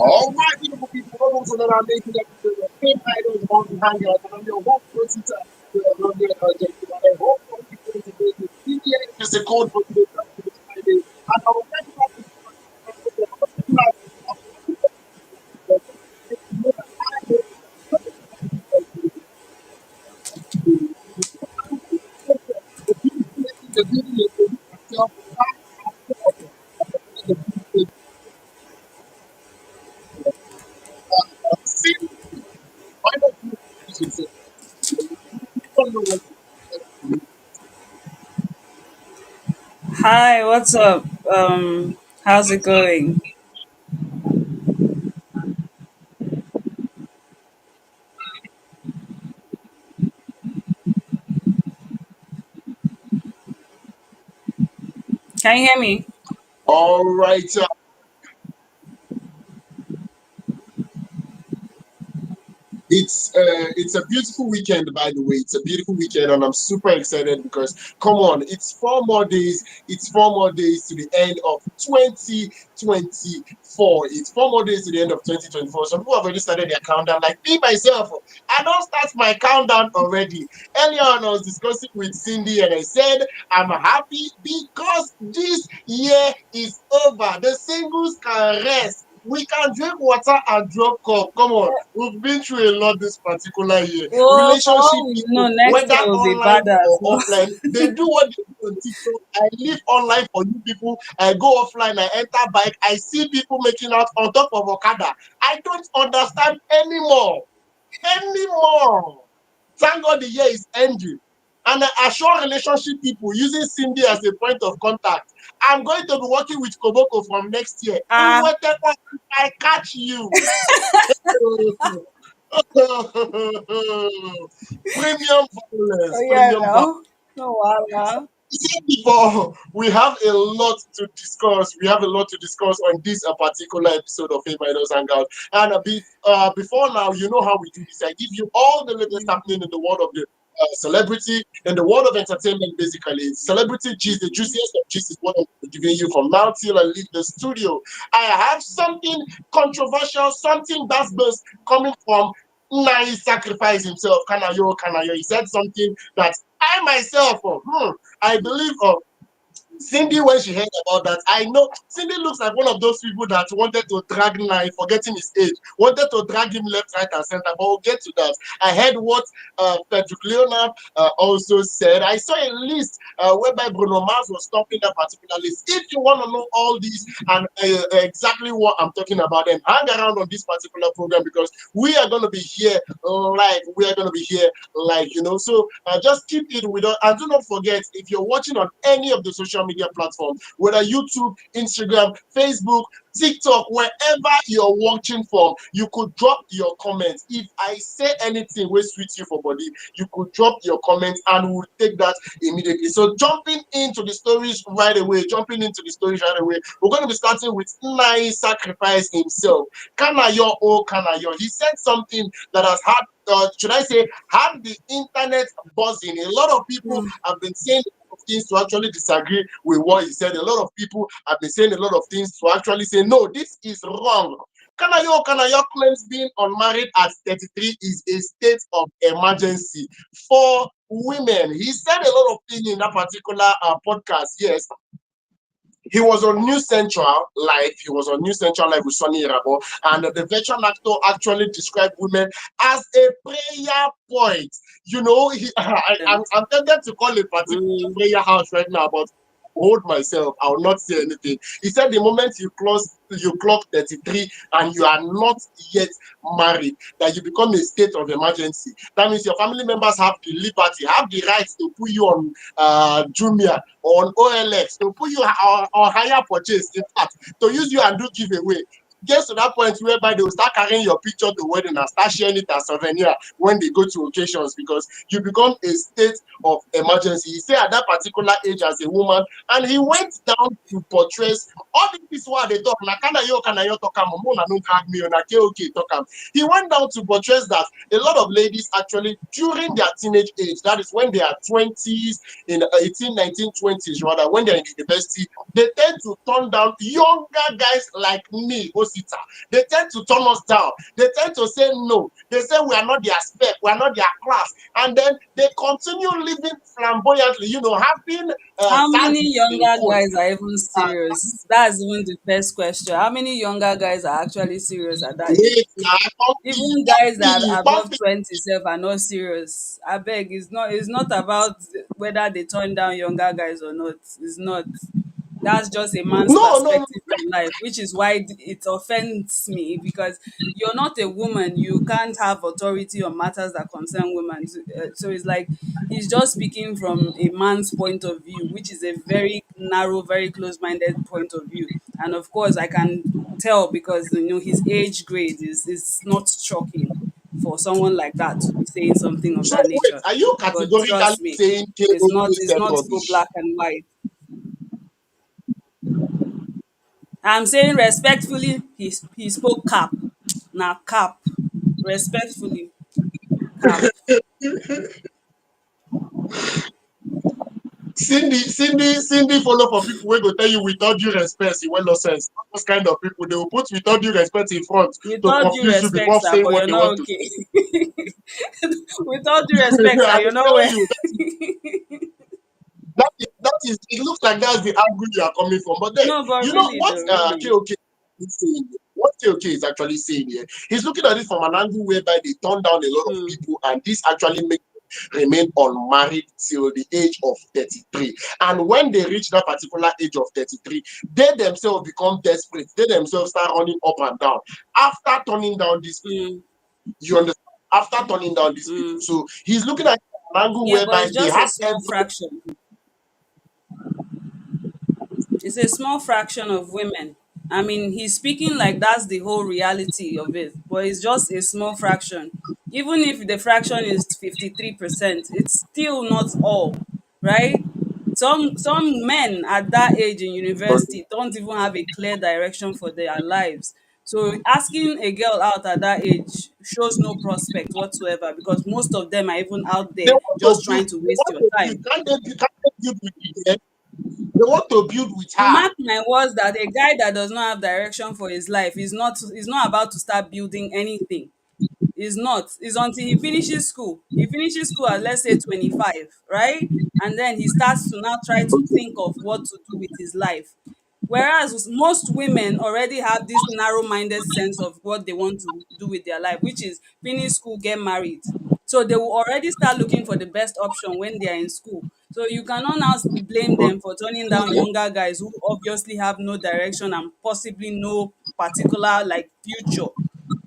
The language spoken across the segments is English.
All right, beautiful people, welcome to another amazing episode of FameIdols Hangout. And I'm your host, Rosita. I hope all people in today is CDN is a code for today's Friday. And our regular the video myself. See, why not you introduce yourself? Don't know what Hi, what's up? How's it going? Can you hear me? all right, it's a beautiful weekend, by the way. It's a beautiful weekend, and I'm super excited because come on, it's 4 more days. It's 4 more days to the end of 2024. It's 4 more days to the end of 2024. Some people have already started their countdown. Like me myself, I don't start my countdown already. Earlier on, I was discussing with Cindy, and I said I'm happy because this year is over. The singles can rest. We can drink water and drop cup. Come on, we've been through a lot this particular year. Well, for Relationship all we people, know, next whether year will be online bad as or well. offline, they do what they do on TikTok. I live online for you people. I go offline, I enter bike, I see people making out on top of Okada. I don't understand anymore. Anymore. Thank God the year is ending. And I assure relationship people using Cindy as a point of contact. I'm going to be working with Koboko from next year. Ah, I catch you. Premium oh violence. yeah, Premium violence. now. No, wow. Before we have a lot to discuss. We have a lot to discuss on this particular episode of FameIdols Hangout. And before now, you know how we do this. I give you all the latest happening in the world of the celebrity, in the world of entertainment, basically. Celebrity gist, the juiciest of gist is what I'm giving you from now till I leave the studio. I have something controversial, something that's burst coming from Nice sacrifice himself. Kanayo, Kanayo. He said something that I myself, I believe Cindy, when she heard about that, I know Cindy looks like one of those people that wanted to drag Nine, forgetting his age, wanted to drag him left, right, and center. But we'll get to that. I heard what Frederick Leonard also said. I saw a list whereby Bruno Mars was topping that particular list. If you want to know all these and exactly what I'm talking about, then hang around on this particular program because we are going to be here live. We are going to be here live, So just keep it with us. And do not forget, if you're watching on any of the social media platforms, whether YouTube, Instagram, Facebook, TikTok, wherever you're watching from, you could drop your comments. If I say anything will sweet you for body, you could drop your comments and we'll take that immediately. So jumping into the stories right away, we're going to be starting with Nice Sacrifice himself. Kanayo O Kanayo. He said something that has had should I say, had the internet buzzing. A lot of people have been saying a lot of things to actually disagree with what he said. A lot of people have been saying a lot of things to actually say, no, this is wrong. Kanayo claims being unmarried at 33 is a state of emergency for women. He said a lot of things in that particular podcast, yes. He was on New Central Live. He was on New Central Live with Sonny Irabo, and the veteran actor actually described women as a prayer point. I'm tempted to call it particular prayer house right now, but hold myself. I will not say anything. He said the moment you clock 33 and you are not yet married, that you become a state of emergency. That means your family members have the liberty, have the right to put you on Jumia or on OLX, to put you on higher purchase, in fact, to use you and do giveaway. Gets to that point whereby they will start carrying your picture to wedding and start sharing it as souvenir when they go to occasions because you become a state of emergency. He said at that particular age as a woman, and he went down to portray all the people who they talk. Kanayo talk no drag me on okay talk. He went down to portray that a lot of ladies actually during their teenage age, that is when they are 20s, in 18, 19, 20s rather, when they're in university, they tend to turn down younger guys like me, seater. They tend to turn us down. They tend to say no. They say we are not their spec, we are not their class. And then they continue living flamboyantly, having How many daddies in younger quotes. guys are even serious? That's even the first question. How many younger guys are actually serious at that age? Wait, now, Even guys that are above pumpy. 27 are not serious. I beg, it's not about whether they turn down younger guys or not. It's not. That's just a man's No, no, no. perspective on life, which is why it offends me because you're not a woman. You can't have authority on matters that concern women. So it's like he's just speaking from a man's point of view, which is a very narrow, very close-minded point of view. And of course, I can tell because his age grade is not shocking for someone like that to be saying something of So that wait, nature. are you But categorically trust me, saying it's KOK not it's said not so rubbish? black and white. I'm saying respectfully, he spoke cap. Now cap. Respectfully, cap. Cindy follow for people wey go tell you with all due respect, in well no sense. Those kind of people, they will put with all due respect in front With to all due confuse you respect, before sir, saying but what you're they not want to okay. say. With all due respect, sir, I you're will not tell well. you that is it looks like that's the angle you are coming from. But then No, but you know really what though, really. KOK is saying here? What KOK is actually saying here, he's looking at it from an angle whereby they turn down a lot of Hmm. people, and this actually makes them remain unmarried till the age of 33. And when they reach that particular age of 33, they themselves become desperate. They themselves start running up and down after turning down these people. Hmm. You understand? After turning down these people. Hmm. So he's looking at an angle Yeah, but whereby it's they just a have small every. fraction. It's a small fraction of women. I mean, he's speaking like that's the whole reality of it, but it's just a small fraction. Even if the fraction is 53%, it's still not all, right? Some men at that age in university don't even have a clear direction for their lives. So asking a girl out at that age shows no prospect whatsoever because most of them are even out They there want to just build. trying to They waste want your to build. time. Can't they build with the. They want to build with her. Mark my words that a guy that does not have direction for his life is not about to start building anything. Is not. It's until he finishes school. He finishes school at let's say 25, right? And then he starts to now try to think of what to do with his life. Whereas most women already have this narrow-minded sense of what they want to do with their life, which is finish school, get married. So they will already start looking for the best option when they are in school. So you cannot now blame them for turning down younger guys who obviously have no direction and possibly no particular like future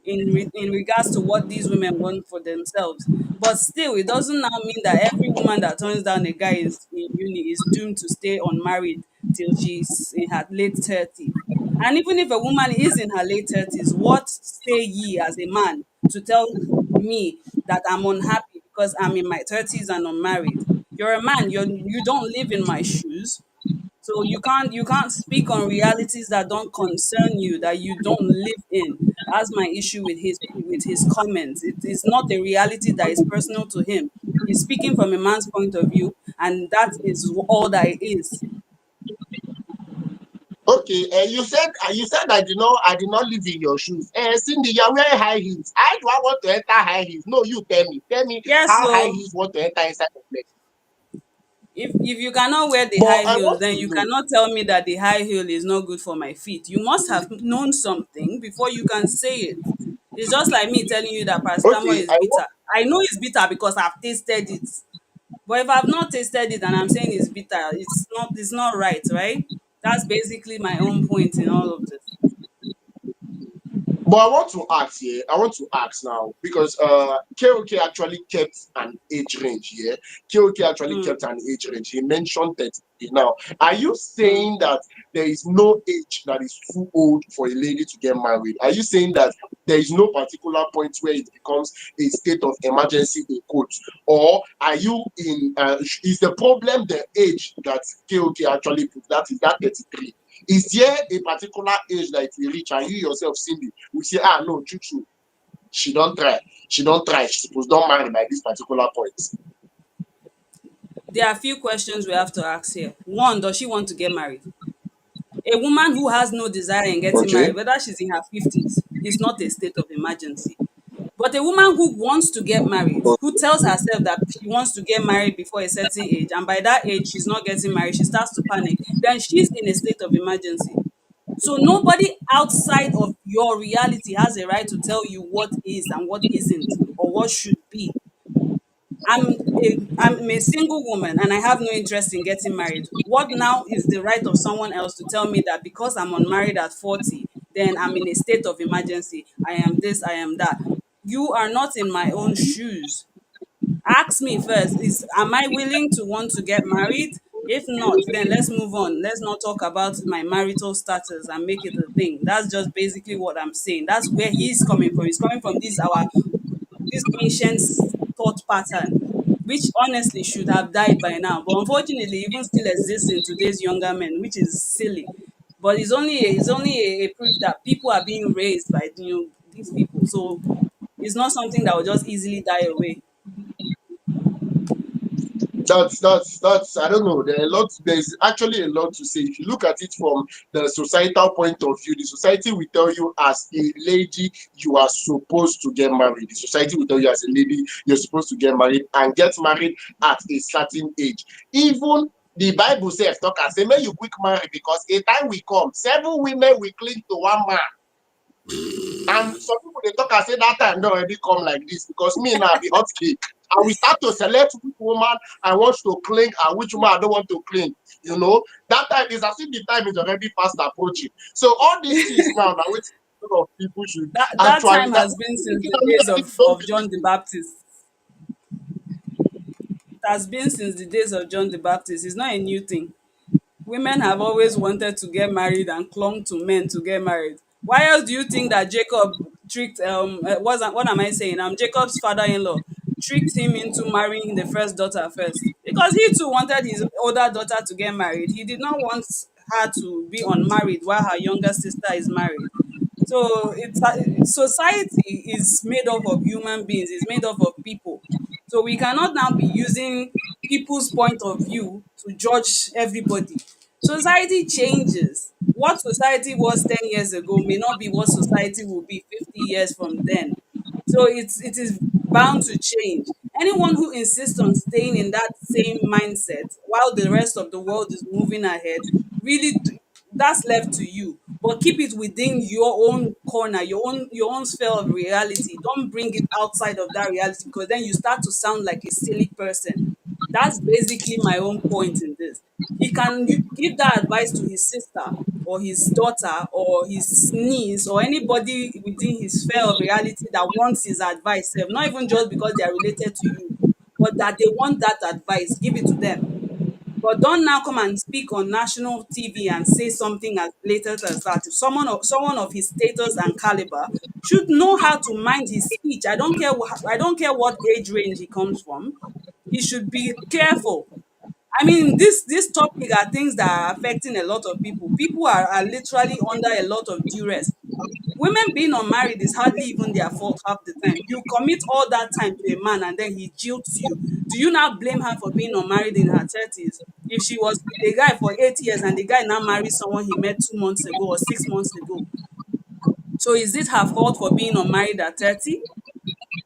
in regards to what these women want for themselves. But still, it doesn't now mean that every woman that turns down a guy is in uni is doomed to stay unmarried till she's in her late 30s. And even if a woman is in her late 30s, what say ye as a man to tell me that I'm unhappy because I'm in my 30s and unmarried? You're a man, you don't live in my shoes. So you can't speak on realities that don't concern you, that you don't live in. That's my issue with his comments. It is not a reality that is personal to him. He's speaking from a man's point of view, and that is all that it is. Okay, you said I did not live in your shoes. Cindy, you're wearing high heels. I do I want to enter high heels. No, you tell me Yes, how high so heels want to enter inside the place. if you cannot wear the But high I heels, want then to you know. cannot tell me that the high heel is not good for my feet. You must have known something before you can say it. It's just like me telling you that paracetamol Okay, is I bitter. want. I know it's bitter because I've tasted it. But if I've not tasted it and I'm saying it's bitter, it's not right, right? That's basically my own point in all of this. But I want to ask here. I want to ask now because KOK actually kept an age range here. KOK actually Mm, kept an age range. He mentioned 30. Now, are you mm. saying that there is no age that is too old for a lady to get married? Are you saying that there is no particular point where it becomes a state of emergency in quotes? Or are you in, is the problem the age that KOK actually put? That is that 33. Is there a particular age that we reach and you yourself, Cindy, we say, no, true, true. She don't try. She don't try. She suppose don't marry by this particular point. There are a few questions we have to ask here. One, does she want to get married? A woman who has no desire in getting Okay. married, whether she's in her 50s, is not a state of emergency. But a woman who wants to get married, who tells herself that she wants to get married before a certain age, and by that age she's not getting married, she starts to panic, then she's in a state of emergency. So nobody outside of your reality has a right to tell you what is and what isn't, or what should be. I'm a single woman and I have no interest in getting married. What now is the right of someone else to tell me that because I'm unmarried at 40, then I'm in a state of emergency? I am this, I am that. You are not in my own shoes. Ask me first, is am I willing to want to get married? If not, then let's move on. Let's not talk about my marital status and make it a thing. That's just basically what I'm saying. That's where he's coming from. He's coming from this ancient thought pattern, which honestly should have died by now, but unfortunately even still exists in today's younger men, which is silly. But it's only a proof that people are being raised by these people. So it's not something that will just easily die away. That's I don't know. There's actually a lot to say. If you look at it from the societal point of view, the society will tell you as a lady you are supposed to get married. The society will tell you as a lady you're supposed to get married and get married at a certain age. Even the Bible says, talk and say, may you quick marry because a time will come, 7 women will cling to one man. And some people they talk and say that time don't already come like this because me now be hot cake. And we start to select which woman I want to cling and which woman I don't want to cling. That time is as if the time is already fast approaching. So all these things now, which a lot of people should That actually time that has been since the looking days at it, don't of believe John the Baptist. It has been since the days of John the Baptist. It's not a new thing. Women have always wanted to get married and clung to men to get married. Why else do you think that Jacob tricked what am I saying? Jacob's father-in-law tricked him into marrying the first daughter first? Because he too wanted his older daughter to get married. He did not want her to be unmarried while her younger sister is married. So society is made up of human beings, it's made up of people. So we cannot now be using people's point of view to judge everybody. Society changes. What society was 10 years ago may not be what society will be 50 years from then. So it is bound to change. Anyone who insists on staying in that same mindset while the rest of the world is moving ahead, really, that's left to you. But keep it within your own corner, your own sphere of reality. Don't bring it outside of that reality because then you start to sound like a silly person. That's basically my own point in this. He can give that advice to his sister or his daughter or his niece or anybody within his sphere of reality that wants his advice, sef, not even just because they are related to you, but that they want that advice, give it to them. But don't now come and speak on national TV and say something as blatant as that. If someone of his status and caliber should know how to mind his speech. I don't care what age range he comes from. He should be careful. I mean, this topic are things that are affecting a lot of people. People are literally under a lot of duress. Women being unmarried is hardly even their fault half the time. You commit all that time to a man and then he jilts you. Do you now blame her for being unmarried in her 30s? If she was with a guy for 8 years and the guy now marries someone he met 2 months ago or 6 months ago, so is it her fault for being unmarried at 30?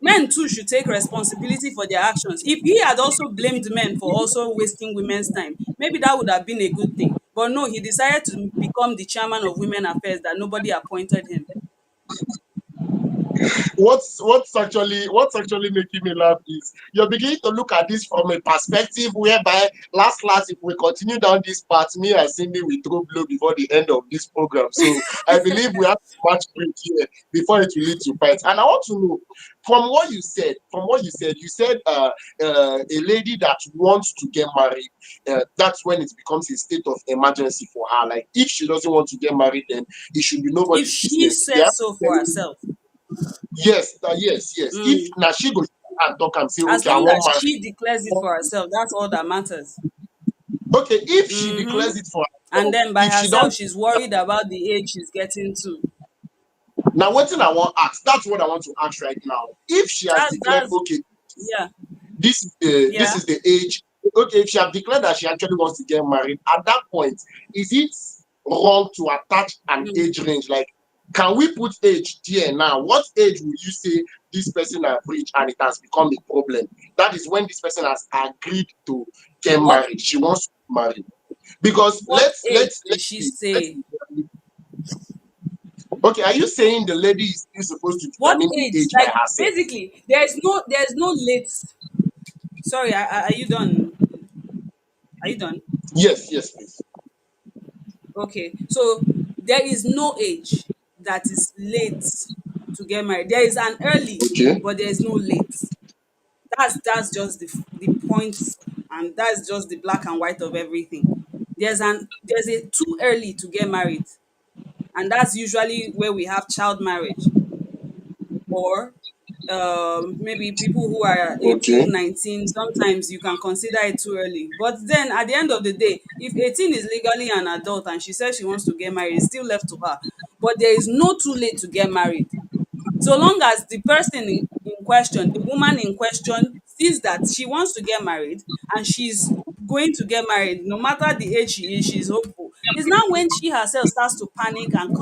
Men too should take responsibility for their actions. If he had also blamed men for also wasting women's time, maybe that would have been a good thing. But no, he decided to become the chairman of women affairs that nobody appointed him. what's actually making me laugh is you're beginning to look at this from a perspective whereby last if we continue down this path, me and Cindy will throw blow before the end of this program. So I believe we have to match break here before it will lead to fight. And I want to know you said a lady that wants to get married, that's when it becomes a state of emergency for her. Like if she doesn't want to get married, then it should be If nobody's she business. Yeah. says so for herself, Yes. If mm, now she go and talk and say, as okay, I long want as she declares it marry. for herself, that's all that matters. Okay, if she Hmm. declares it for And herself, then by if she herself, don't, she's worried about the age she's getting to. now what thing I want to ask, that's what I want to ask right now. If she has declared, That's okay, yeah, this yeah. is the age. Okay, if she has declared that she actually wants to get married, at that point, is it wrong to attach an Mm. age range? Like, can we put age there now? What age would you say this person has reached and it has become a problem? That is when this person has agreed to get What married. She wants to marry. Because what age did she let's say? be okay. Are you saying the lady is still supposed to What determine the age? age by Like herself? basically, there's no late. Sorry, are you done? Are you done? Yes, yes, please. Okay, so there is no age that is late to get married. There is an early, Okay, but there is no late. That's just the point, and that's just the black and white of everything. There's a too early to get married, and that's usually where we have child marriage, or maybe people who are okay, 18, 19. Sometimes you can consider it too early, but then at the end of the day, if 18 is legally an adult and she says she wants to get married, it's still left to her. But there is no too late to get married. So long as the person in question, the woman in question, sees that she wants to get married and she's going to get married, no matter the age she is, she's hopeful. It's now when she herself starts to panic and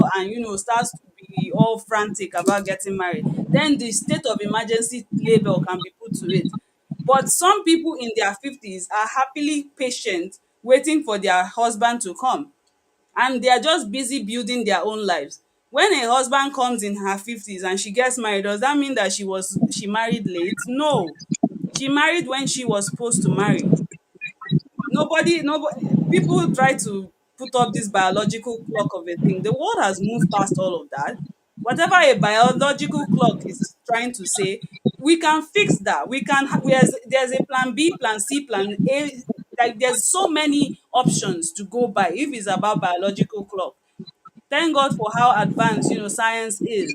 starts to be all frantic about getting married. Then the state of emergency label can be put to it. But some people in their 50s are happily patient, waiting for their husband to come, and they are just busy building their own lives. When a husband comes in her 50s and she gets married, does that mean that she married late? No. She married when she was supposed to marry. Nobody, people try to put up this biological clock of a thing. The world has moved past all of that. Whatever a biological clock is trying to say, we can fix that. There's a plan B, plan C, plan A. Like there's so many options to go by if it's about biological clock. Thank God for how advanced science is.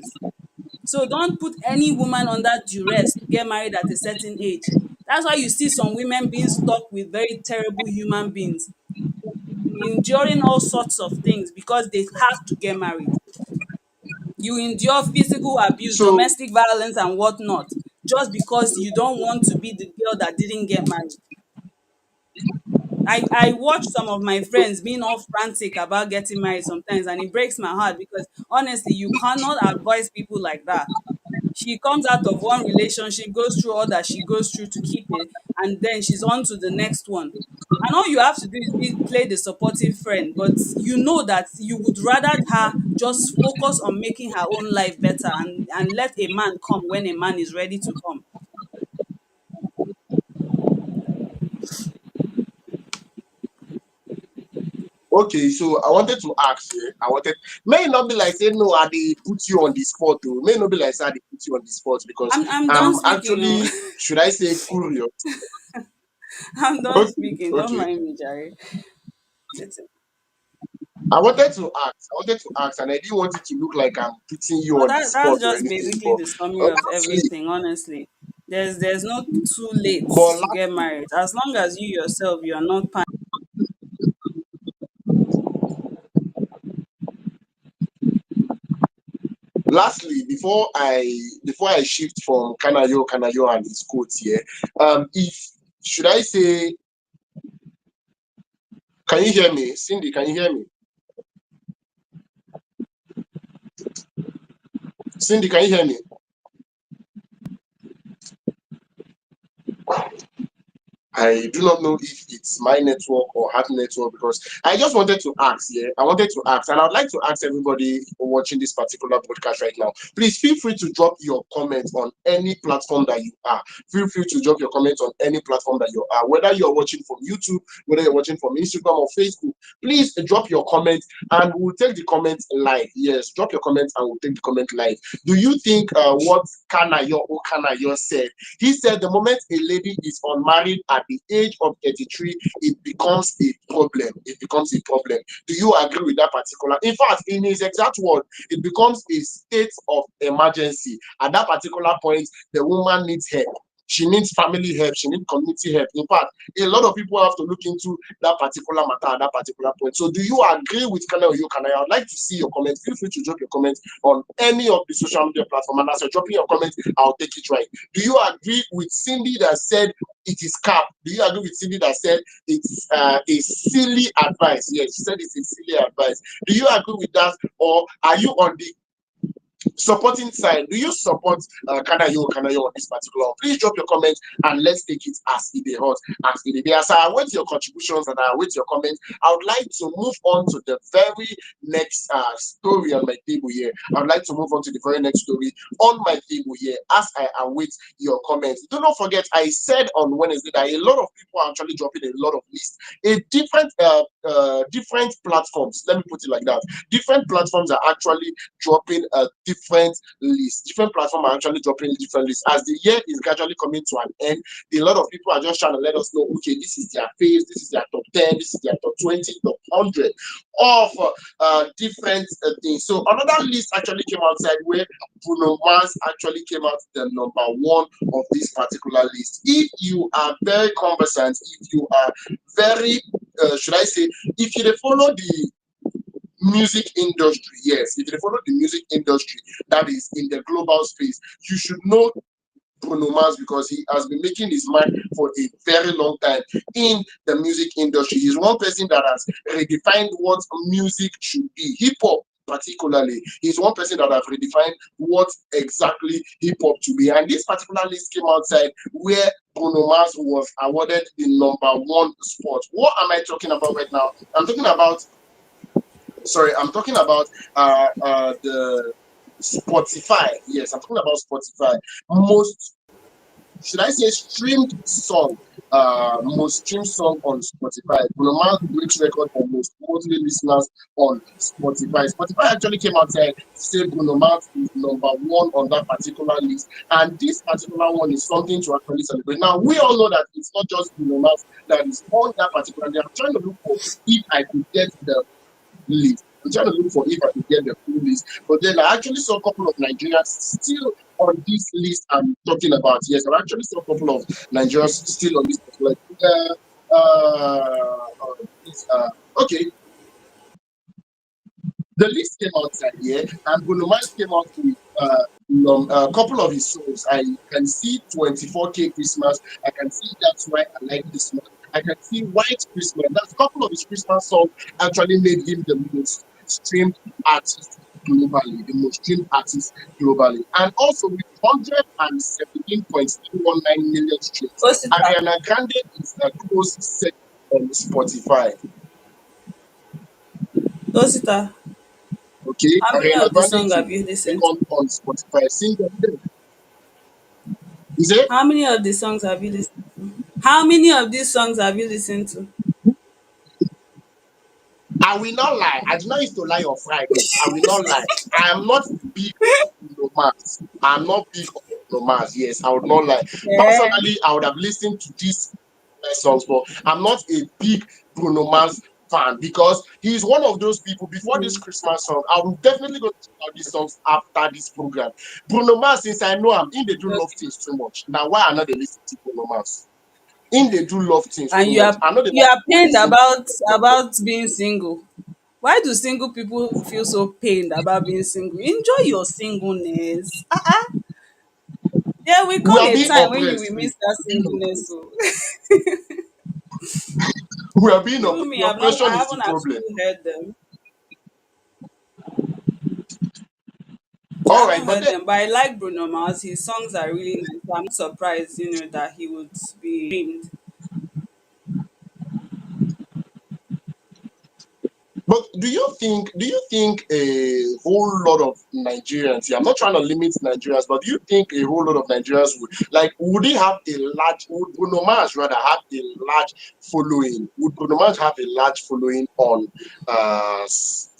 So don't put any woman under duress to get married at a certain age. That's why you see some women being stuck with very terrible human beings, enduring all sorts of things because they have to get married. You endure physical abuse, so domestic violence, and whatnot, just because you don't want to be the girl that didn't get married. I watch some of my friends being all frantic about getting married sometimes, and it breaks my heart because honestly, you cannot advise people like that. She comes out of one relationship, goes through all that she goes through to keep it, and then she's on to the next one. And all you have to do is play the supportive friend, but you know that you would rather her just focus on making her own life better, and let a man come when a man is ready to come. okay, so I wanted to ask you. I wanted may not be like say no, I they put you on the spot though. May not be like say they put you on the spot because I'm done I'm speaking. Oh. actually, should I say, curious. I'm done Okay, speaking. Don't okay. mind me, Jerry. It's, I wanted to ask, and I didn't want it to look like I'm putting you well, on the that's spot or just anything. basically the summary of Lastly, everything. Honestly, there's no too late but to get married as long as you yourself you are not. lastly, before I shift from Kanayo and his quotes here, if should I say, can you hear me, Cindy? Can you hear me, Cindy? Can you hear me? I do not know if it's my network or her network because I just wanted to ask. Yeah, I wanted to ask, and I'd like to ask everybody watching this particular podcast right now. Please feel free to drop your comments on any platform that you are. Feel free to drop your comments on any platform that you are, whether you're watching from YouTube, whether you're watching from Instagram or Facebook. Please drop your comments, and we'll take the comments live. Yes, drop your comments, and we'll take the comment live. Do you think what Kanayo said? He said the moment a lady is unmarried at the age of 33, it becomes a problem. It becomes a problem. Do you agree with that particular? In fact, in his exact word, it becomes a state of emergency. At that particular point, the woman needs help. she needs family help, she needs community help. In fact, a lot of people have to look into that particular matter at that particular point. So do you agree with Kanayo Kanayo? I'd like to see your comments. Feel free to drop your comments on any of the social media platforms. And as you're dropping your comments, I'll take it right. Do you agree with Cindy that said it is cap? Do you agree with Cindy that said it's a silly advice? Yes, she said it's a silly advice. Do you agree with that, or are you on the supporting side? Do you support Kanayo on this particular one? Please drop your comments and let's take it as it is hot, as it is. As I await your contributions and I await your comments, I would like to move on to the very next story on my table here. I would like to move on to the very next story on my table here as I await your comments. Do not forget, I said on Wednesday that a lot of people are actually dropping a lot of lists, a different platforms. Let me put it like that. Different platforms are actually dropping a different lists. Different platforms are actually dropping different lists. As the year is gradually coming to an end, a lot of people are just trying to let us know, okay, this is their phase, this is their top 10, this is their top 20, top 100 of different things. So another list actually came outside where Bruno Mars actually came out the number one of this particular list. If you are very conversant, if you are very, should I say, if you follow the music industry, yes, if you follow the music industry that is in the global space, you should know Bruno Mars because he has been making his mark for a very long time in the music industry. He's one person that has redefined what music should be. Hip hop particularly, he's one person that have redefined what exactly hip hop to be. And this particular list came outside where Bruno Mars was awarded the number one spot. What am I talking about right now? I'm talking about the Spotify. Yes, I'm talking about Spotify. Most, should I say, streamed song, most streamed song on Spotify. Bruno Mars breaks record for most monthly listeners on Spotify. Spotify actually came outside to say Bruno Mars is number one on that particular list, and this particular one is something to actually celebrate. Now we all know that it's not just Bruno Mars that is on that particular list. I'm trying to look for if I could get the list. I'm trying to look for if I could get the full list. But then I actually saw a couple of Nigerians still on this list I'm talking about. Yes, I actually saw a couple of Nigerians still on this particular. Okay, the list came outside here, and Bruno Mars came out with a couple of his songs. I can see 24K Christmas. I can see That's Why I Like This One. I can see White Christmas. That's a couple of his Christmas songs actually made him the most streamed artist globally, the most streamed artist globally. And also with 117.319 million streams, Osita, Ariana Grande is a close second on Spotify. Osita, Okay, how many Ariana of the Grande songs is have you listened to? second on Spotify. Single. Is it? How many of the songs have you listened to? How many of these songs have you listened to? I will not lie. I do not used to lie on Friday. I will not lie. I am not big on Bruno Mars. I'm not big on Bruno Mars. Yes, I would not lie. Yeah. Personally, I would have listened to these songs, but I'm not a big Bruno Mars fan because he's one of those people. Before this Christmas song, I will definitely go check out these songs after this program. Bruno Mars, since I know him, in they do love Okay. things too much. Now, why I not they listen to Bruno Mars? In they do love things And too much. I know they you like are to pained listen about being single. Why do single people feel so pained about being single? Enjoy your singleness. There will we come are a being time when you will oppressed. miss that Being singleness. oppressed. So We are being even oppressed. me, Your I oppression is the haven't problem. actually heard them. I All right, haven't but heard then, them, but I like Bruno Mars. His songs are really nice. So I'm not surprised, that he would be streamed. but do you think a whole lot of Nigerians? Yeah, I'm not trying to limit Nigerians, but do you think a whole lot of Nigerians would he have a large? Would Bruno Mars rather have a large following? Would Bruno Mars have a large following on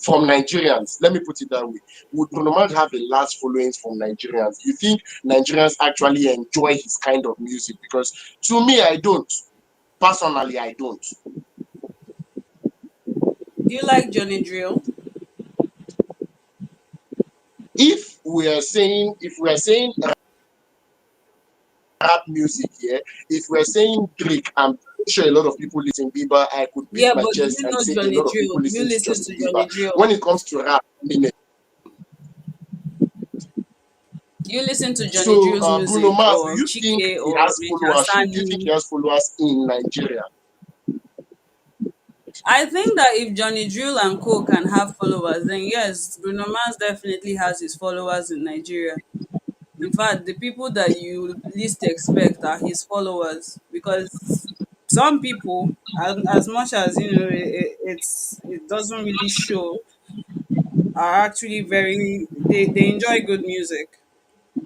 from Nigerians? Let me put it that way. Would Bruno Mars have a large following from Nigerians? You think Nigerians actually enjoy his kind of music? Because to me, I don't. Personally, I don't. Do you like Johnny Drill? If we are saying rap music, yeah, if we're saying Drake, I'm sure a lot of people listen to Bieber. I could beat Yeah, my but do chest you and know say a Johnny lot of people Drill? Do you listen to listen Justin to Bieber. Johnny Drill? When it comes to rap, I mean, Do you listen to Johnny so Drill's Bruno music Mars, do or you think Chike he or has Major followership? Do you think he Sani? has followers in Nigeria? I think that if Johnny Drill and Co can have followers, then yes, Bruno Mars definitely has his followers in Nigeria. In fact, the people that you least expect are his followers because some people, as much as it doesn't really show, are actually they enjoy good music.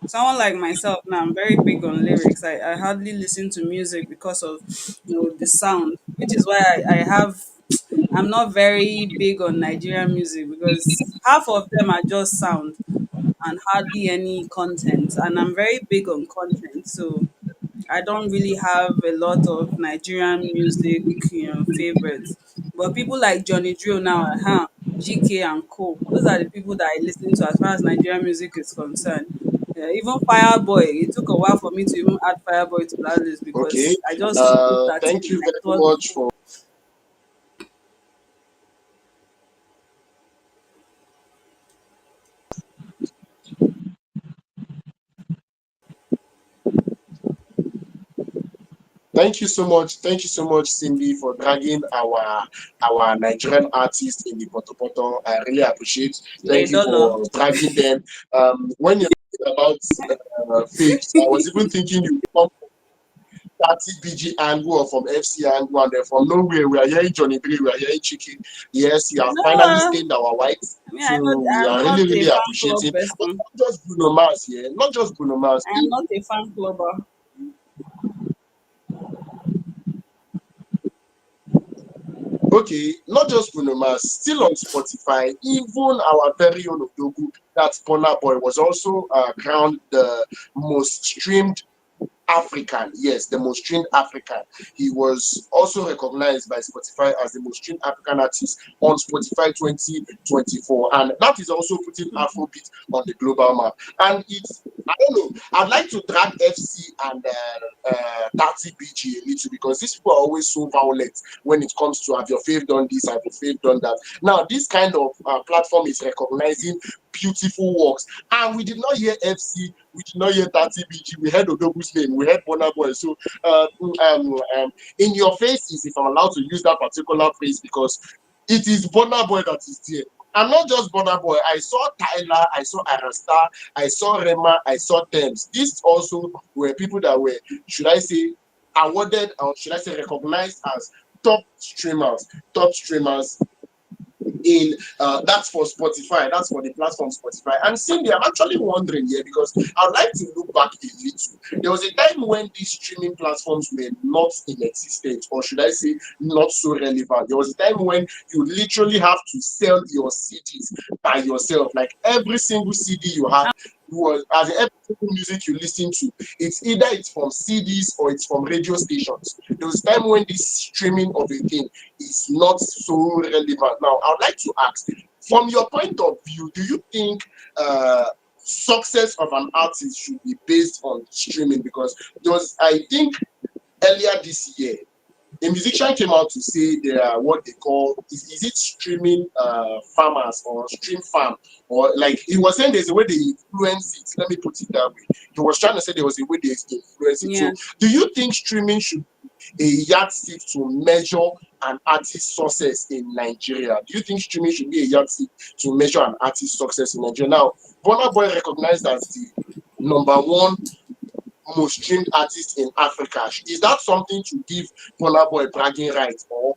Someone like myself now, I'm very big on lyrics. I hardly listen to music because of the sound, which is why I'm not very big on Nigerian music because half of them are just sound and hardly any content. And I'm very big on content, so I don't really have a lot of Nigerian music, favorites. But people like Johnny Drill now, GK and Co. Those are the people that I listen to as far as Nigerian music is concerned. Yeah, even Fireboy, it took a while for me to even add Fireboy to that list Okay. because I just looked at Thank him. you I very thought, much for Thank you so much. Thank you so much, Cindy, for dragging our Nigerian artists in the Potopoto. I really appreciate. a Thank you dollar. for dragging them. When you're talking about faves, I was even thinking you come from 30 BG angle or from FC angle, and then from nowhere we are hearing Johnny Drake, we are hearing Chicken. Yes, you have finally No, stained our whites. I mean, So we I'm are not really, a really fan club appreciating. But person. not just Bruno Mars here, not just Bruno Mars. I am not a fan clubber. Okay, not just Bruno Mars, still on Spotify, even our very own Odogu, that Burna Boy, was also crowned the most streamed African, yes, the most streamed African. He was also recognized by Spotify as the most streamed African artist on Spotify 2024. And that is also putting Afrobeat on the global map. And it's, I don't know, I'd like to drag FC and 30BG a little because these people are always so violent when it comes to have your fave done this, have your fave done that. Now, this kind of platform is recognizing beautiful works. And we did not hear FC, we did not hear 30BG, we heard Odogu's name, we heard Burna Boy. So, in your face is if I'm allowed to use that particular phrase because it is Burna Boy that is there. And not just Burna Boy, I saw Tyler, I saw Arasta, I saw Rema, I saw Thames. These also were people that were, should I say, awarded or should I say recognized as top streamers in that's for Spotify, that's for the platform Spotify. And Cindy, I'm actually wondering here because I'd like to look back a little. There was a time when these streaming platforms were not in existence, or should I say, not so relevant. There was a time when you literally have to sell your CDs by yourself, like every single CD you have. Was as every single music you listen to, it's from CDs or it's from radio stations. There was a time when this streaming of a thing is not so relevant. Now, I would like to ask, from your point of view, do you think success of an artist should be based on streaming? Because I think earlier this year, a musician came out to say they are what they call is it streaming farmers or stream farm or like he was saying there's a way they influence it. Let me put it that way. He was trying to say there was a way they influence it. Yeah. So, do you think streaming should be a yardstick to measure an artist's success in Nigeria? Do you think streaming should be a yardstick to measure an artist's success in Nigeria? Now, Burna Boy recognized as the number one most streamed artist in Africa. Is that something to give Burna Boy bragging rights, or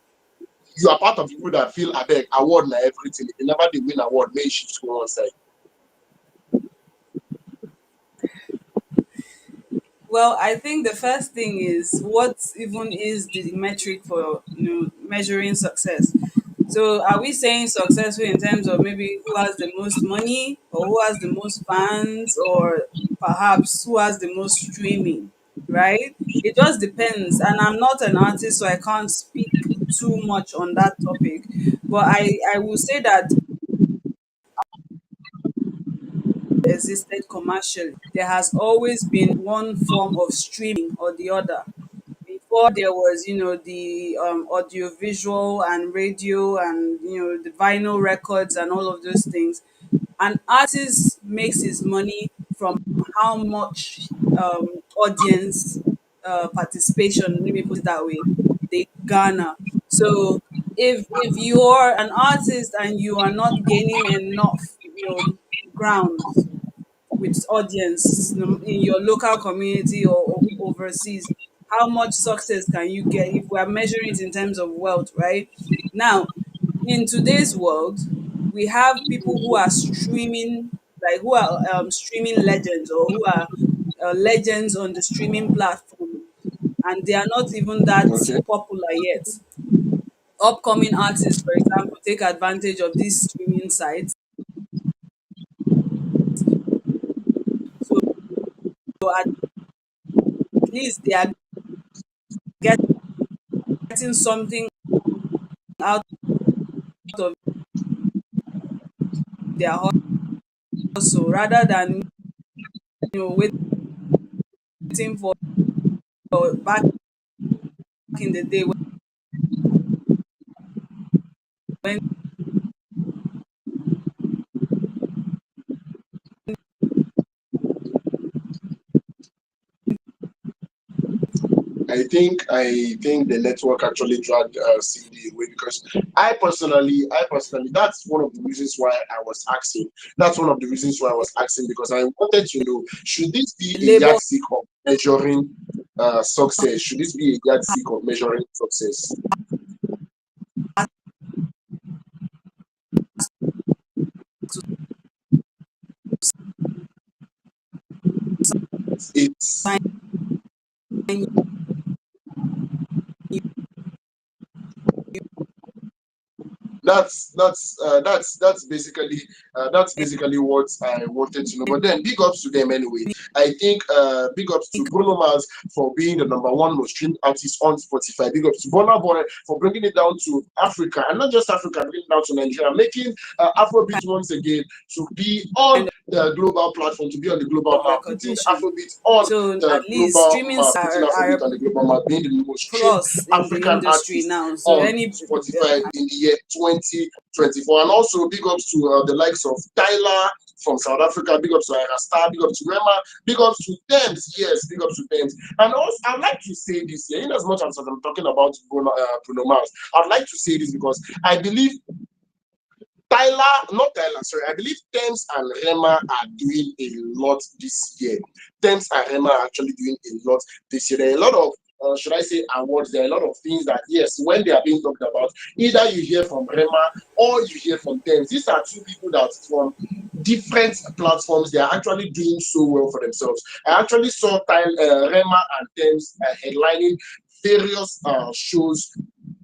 you are part of people that feel I beg award na everything? If never they win award, may shift go one side. Well, I think the first thing is what even is the metric for measuring success. So, are we saying successful in terms of maybe who has the most money, or who has the most fans, or perhaps who has the most streaming? Right? It just depends. And I'm not an artist, so I can't speak too much on that topic. But I will say that existed commercially. There has always been one form of streaming or the other. Before there was, the audiovisual and radio and the vinyl records and all of those things. An artist makes his money from how much audience participation, let me put it that way, they garner. So if you're an artist and you are not gaining enough, ground with audience, in your local community or overseas, how much success can you get if we are measuring it in terms of wealth, right? Now, in today's world, we have people who are streaming, like who are streaming legends, or who are legends on the streaming platform, and they are not even that Okay. popular yet. Upcoming artists, for example, take advantage of these streaming sites. So at least they are getting something out of their hustle, rather than waiting for back in the day when I think the network actually dragged Cindy away because I personally, that's one of the reasons why I was asking. That's one of the reasons why I was asking because I wanted to know, should this be the a labor yardstick of measuring success? Should this be a yardstick of measuring success? to It's sign that's basically what I wanted to know. But then big ups to them anyway. I think big ups to Bruno Mars for being the number one most streamed artist on Spotify. Big ups to Burna Boy for bringing it down to Africa, and not just Africa, bringing it down to Nigeria, making Afrobeat once again to be on kind the global platform, to be on the global of map, putting recognition. Afrobeat on So the at least global streaming map, putting are Afrobeat a on the global map, being the most streamed plus in the African industry artist now. So on any Spotify in the year 2024. And also big ups to the likes of Tyler from South Africa, big ups to Ira Star, big ups to Rema, big ups to Thames, yes, big ups to Thames. And also, I'd like to say this here, in as much as I'm talking about Bruno Mars, I'd like to say this because I believe not Tyler, sorry, I believe Thames and Rema are doing a lot this year. Thames and Rema are actually doing a lot this year. There are a lot of should I say awards? There are a lot of things that yes, when they are being talked about, either you hear from Rema or you hear from Thames. These are two people that from different platforms they are actually doing so well for themselves. I actually saw Rema and Thames headlining various shows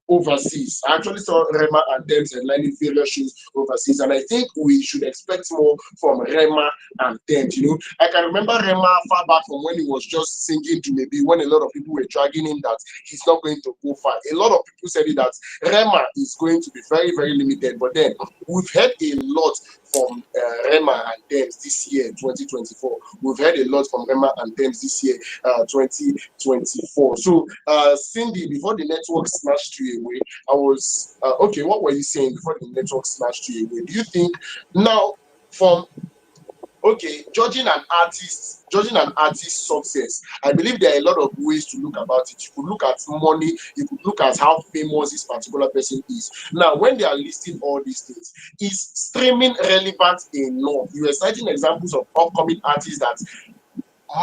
overseas. I actually saw Rema and Thames headlining various shows overseas, and I think we should expect more from Rema and Thames. I can remember Rema far back from when he was just singing to maybe when a lot of people were dragging him that he's not going to go far. A lot of people said it that Rema is going to be very, very limited, but then we've heard a lot from Rema and Thames this year, 2024. We've heard a lot from Rema and Thames this year, 2024. So, Cindy, before the network snatched you away, I was okay. What were you saying before the network snatched you away? Do you think now, from okay, judging an artist's success, I believe there are a lot of ways to look about it. You could look at money, you could look at how famous this particular person is. Now, when they are listing all these things, is streaming relevant enough? You are citing examples of upcoming artists that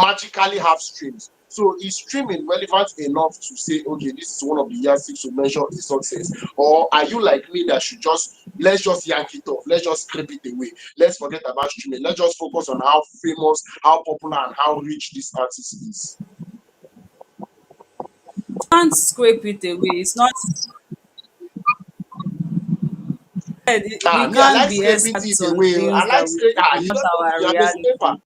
magically have streams. So is streaming relevant enough to say, okay, this is one of the yardsticks to measure a success? Or are you like me that should let's just yank it off, let's just scrape it away, let's forget about streaming, let's just focus on how famous, how popular, and how rich this artist is? can't scrape it away. It's not Ah, we me, I can't like be scraping experts it on away. I things like that scrape. Ah, is you not don't know our me, I'm a scraper. reality.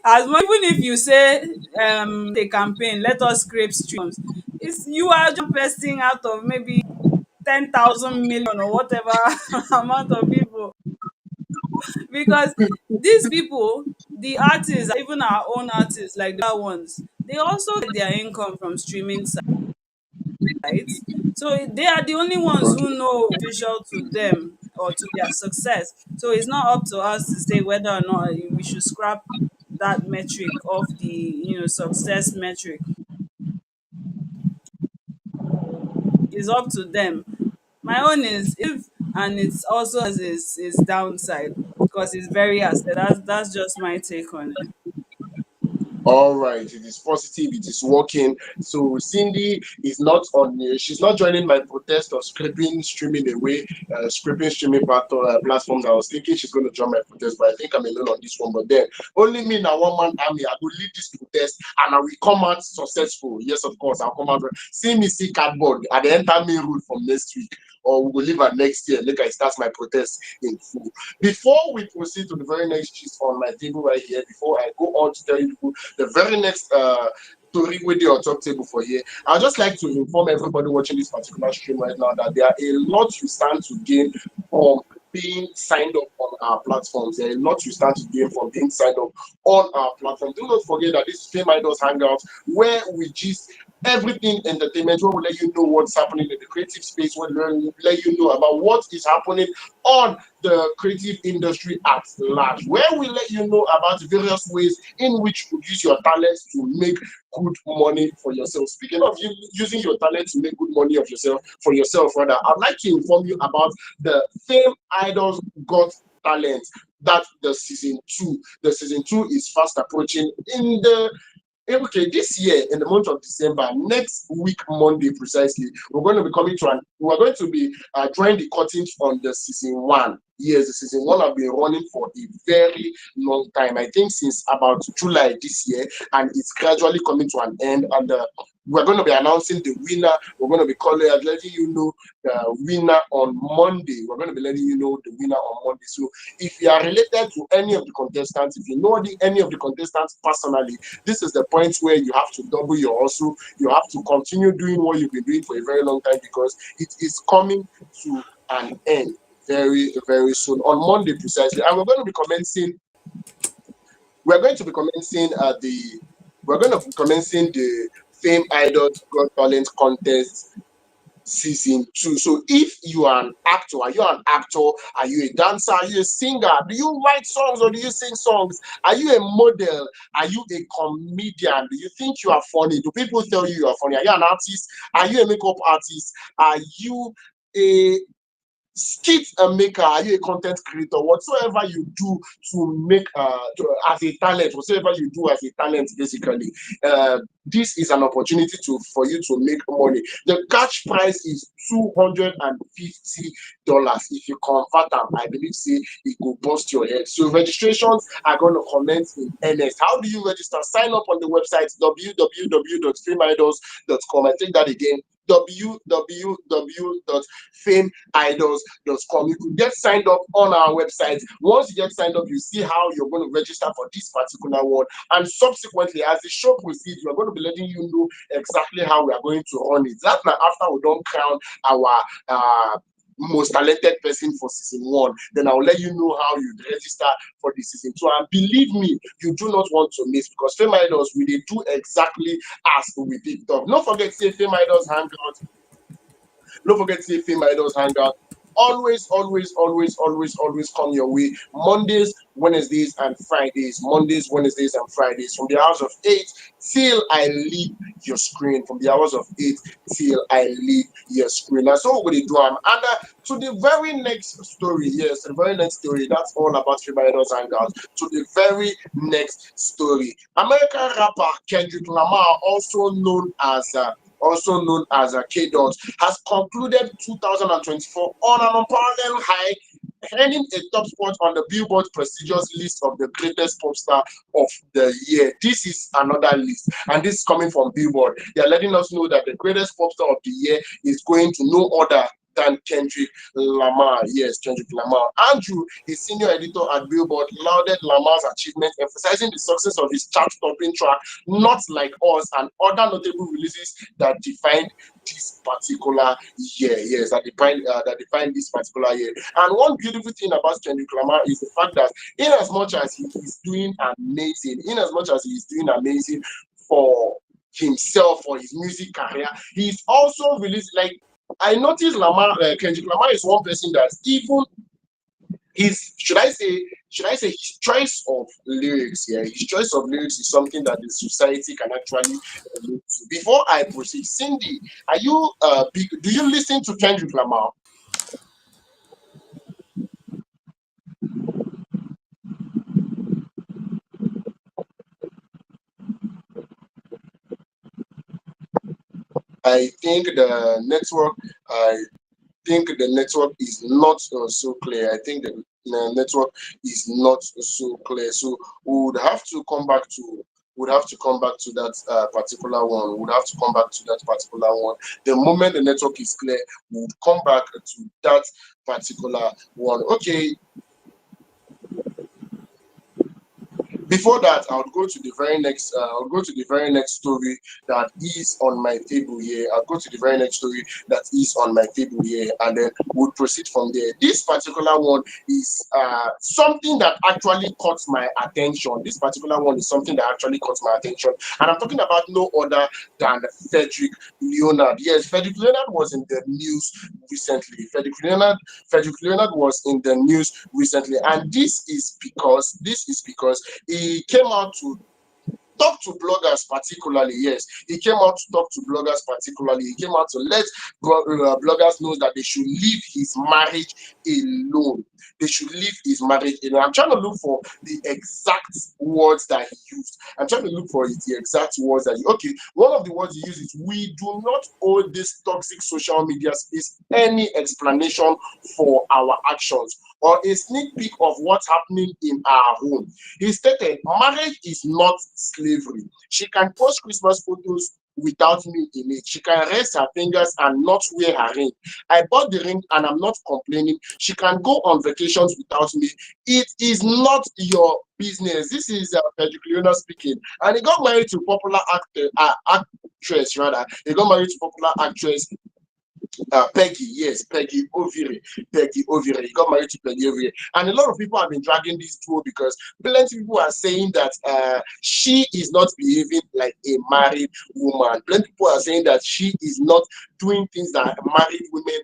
As much, even if you say a campaign, let us scrape streams. It's you are just person out of maybe 10,000 million or whatever amount of people, because these people, the artists, even our own artists, like the other ones, they also get their income from streaming sites. So they are the only ones who know official to them or to their success. So it's not up to us to say whether or not we should scrap that metric of the success metric. It's up to them. My own is if, and it's also has its downside because it's very acid. That's just my take on it. All right, it is positive, it is working. So Cindy is not on. She's not joining my protest of scraping streaming away, scraping streaming platforms. I was thinking she's going to join my protest, but I think I'm alone on this one. But then only me now, one man army. I will lead this protest, and I will come out successful. Yes, of course, I'll come out. See me see cardboard at the enter me route from next week, or we will leave at next year. Later, I start my protest in full. Before we proceed to the very next gist on my table right here, before I go on to tell you the very next story with the top table for here, I'd just like to inform everybody watching this particular stream right now that there are a lot you stand to gain from being signed up on our platforms. There are a lot you stand to gain from being signed up on our platform. Do not forget that this is FameIdols Hangout, where we just everything entertainment, where we let you know what's happening in the creative space, where we let you know about what is happening on the creative industry at large, where we let you know about various ways in which you use your talents to make good money for yourself. Speaking of you using your talent to make good money of yourself for yourself, rather, I'd like to inform you about the Fame Idols Got Talent. That the season 2. The season 2 is fast approaching in the okay, this year in the month of December, next week Monday precisely, we're going to be coming to we're going to be drawing the curtains on the season 1. Yes, the season 1 have been running for a very long time. I think since about July this year, and it's gradually coming to an end. And we're going to be announcing the winner. We're going to be letting you know the winner on Monday. We're going to be letting you know the winner on Monday. So if you are related to any of the contestants, if you know any of the contestants personally, this is the point where you have to double your hustle. You have to continue doing what you've been doing for a very long time, because it is coming to an end very, very soon on Monday precisely. And we're going to be commencing. We're going to be commencing the. We're going to be commencing the Fame Idols Got Talent contest season 2. So if you are an actor, are you an actor? Are you a dancer? Are you a singer? Do you write songs or do you sing songs? Are you a model? Are you a comedian? Do you think you are funny? Do people tell you are funny? Are you an artist? Are you a makeup artist? Are you a skit maker? Are you a content creator? Whatsoever you do to make as a talent, whatsoever you do as a talent, basically, this is an opportunity for you to make money. The cash prize is $250. If you convert them, I believe say it will bust your head. So registrations are going to commence in earnest. How do you register? Sign up on the website www.fameidols.com. I take that again, www.fameidols.com. You could get signed up on our website. Once you get signed up, you see how you're going to register for this particular one. And subsequently, as the show proceeds, we're going to be letting you know exactly how we are going to run it. That's now after we don't crown our most talented person for season 1. Then I'll let you know how you register for the season 2. And believe me, you do not want to miss, because Fame Idols, we they do exactly as we picked up. Don't forget to say Fame Idols Hangout. Don't forget to say FameIdols Hangout. Always, always, always, always, always come your way. Mondays, Wednesdays, and Fridays. Mondays, Wednesdays, and Fridays. From the hours of 8 till I leave your screen. From the hours of 8 till I leave your screen. That's all we do. And to the very next story. Yes, the very next story. That's all about FameIdols Hangout. To the very next story. American rapper Kendrick Lamar, also known as K Dot, has concluded 2024 on an unparalleled high, earning a top spot on the Billboard prestigious list of the greatest pop star of the year. This is another list, and this is coming from Billboard. They are letting us know that the greatest pop star of the year is going to no other than Kendrick Lamar. Yes, Kendrick Lamar. Andrew, a senior editor at Billboard, lauded Lamar's achievement, emphasizing the success of his chart-topping track, Not Like Us, and other notable releases that defined this particular year. Yes, that defined this particular year. And one beautiful thing about Kendrick Lamar is the fact that, in as much as he is doing amazing, in as much as he is doing amazing for himself, for his music career, he's also released, like, I noticed Kendrick Lamar is one person that even his, should I say his choice of lyrics, yeah, his choice of lyrics is something that the society can actually relate to. Before I proceed, Cindy, are you do you listen to Kendrick Lamar? I think the network I think the network is not so clear. I think the network is not so clear. So we would have to come back to that particular one. We would have to come back to that particular one. The moment the network is clear, we would come back to that particular one. Okay, before that, I would go to the very next. I'll go to the very next story that is on my table here. I'll go to the very next story that is on my table here, and then we'll proceed from there. This particular one is something that actually caught my attention. This particular one is something that actually caught my attention, and I'm talking about no other than Frederick Leonard. Yes, Frederick Leonard was in the news recently. Frederick Leonard was in the news recently, and this is because he came out to talk to bloggers particularly. Yes, he came out to talk to bloggers particularly. He came out to let bloggers know that they should leave his marriage alone. They should leave his marriage alone. I'm trying to look for the exact words that he used. I'm trying to look for the exact words that okay, one of the words he used is, we do not owe this toxic social media space any explanation for our actions or a sneak peek of what's happening in our home. He stated, marriage is not slavery. She can post Christmas photos without me in it. She can rest her fingers and not wear her ring. I bought the ring and I'm not complaining. She can go on vacations without me. It is not your business. This is Frederick Leonard speaking. And he got married to popular actress, rather. He got married to popular actress Peggy, yes, Peggy Ovire. Peggy Ovire. He got married to Peggy Ovire. And a lot of people have been dragging this duo because plenty of people are saying that she is not behaving like a married woman. Plenty of people are saying that she is not doing things that married women,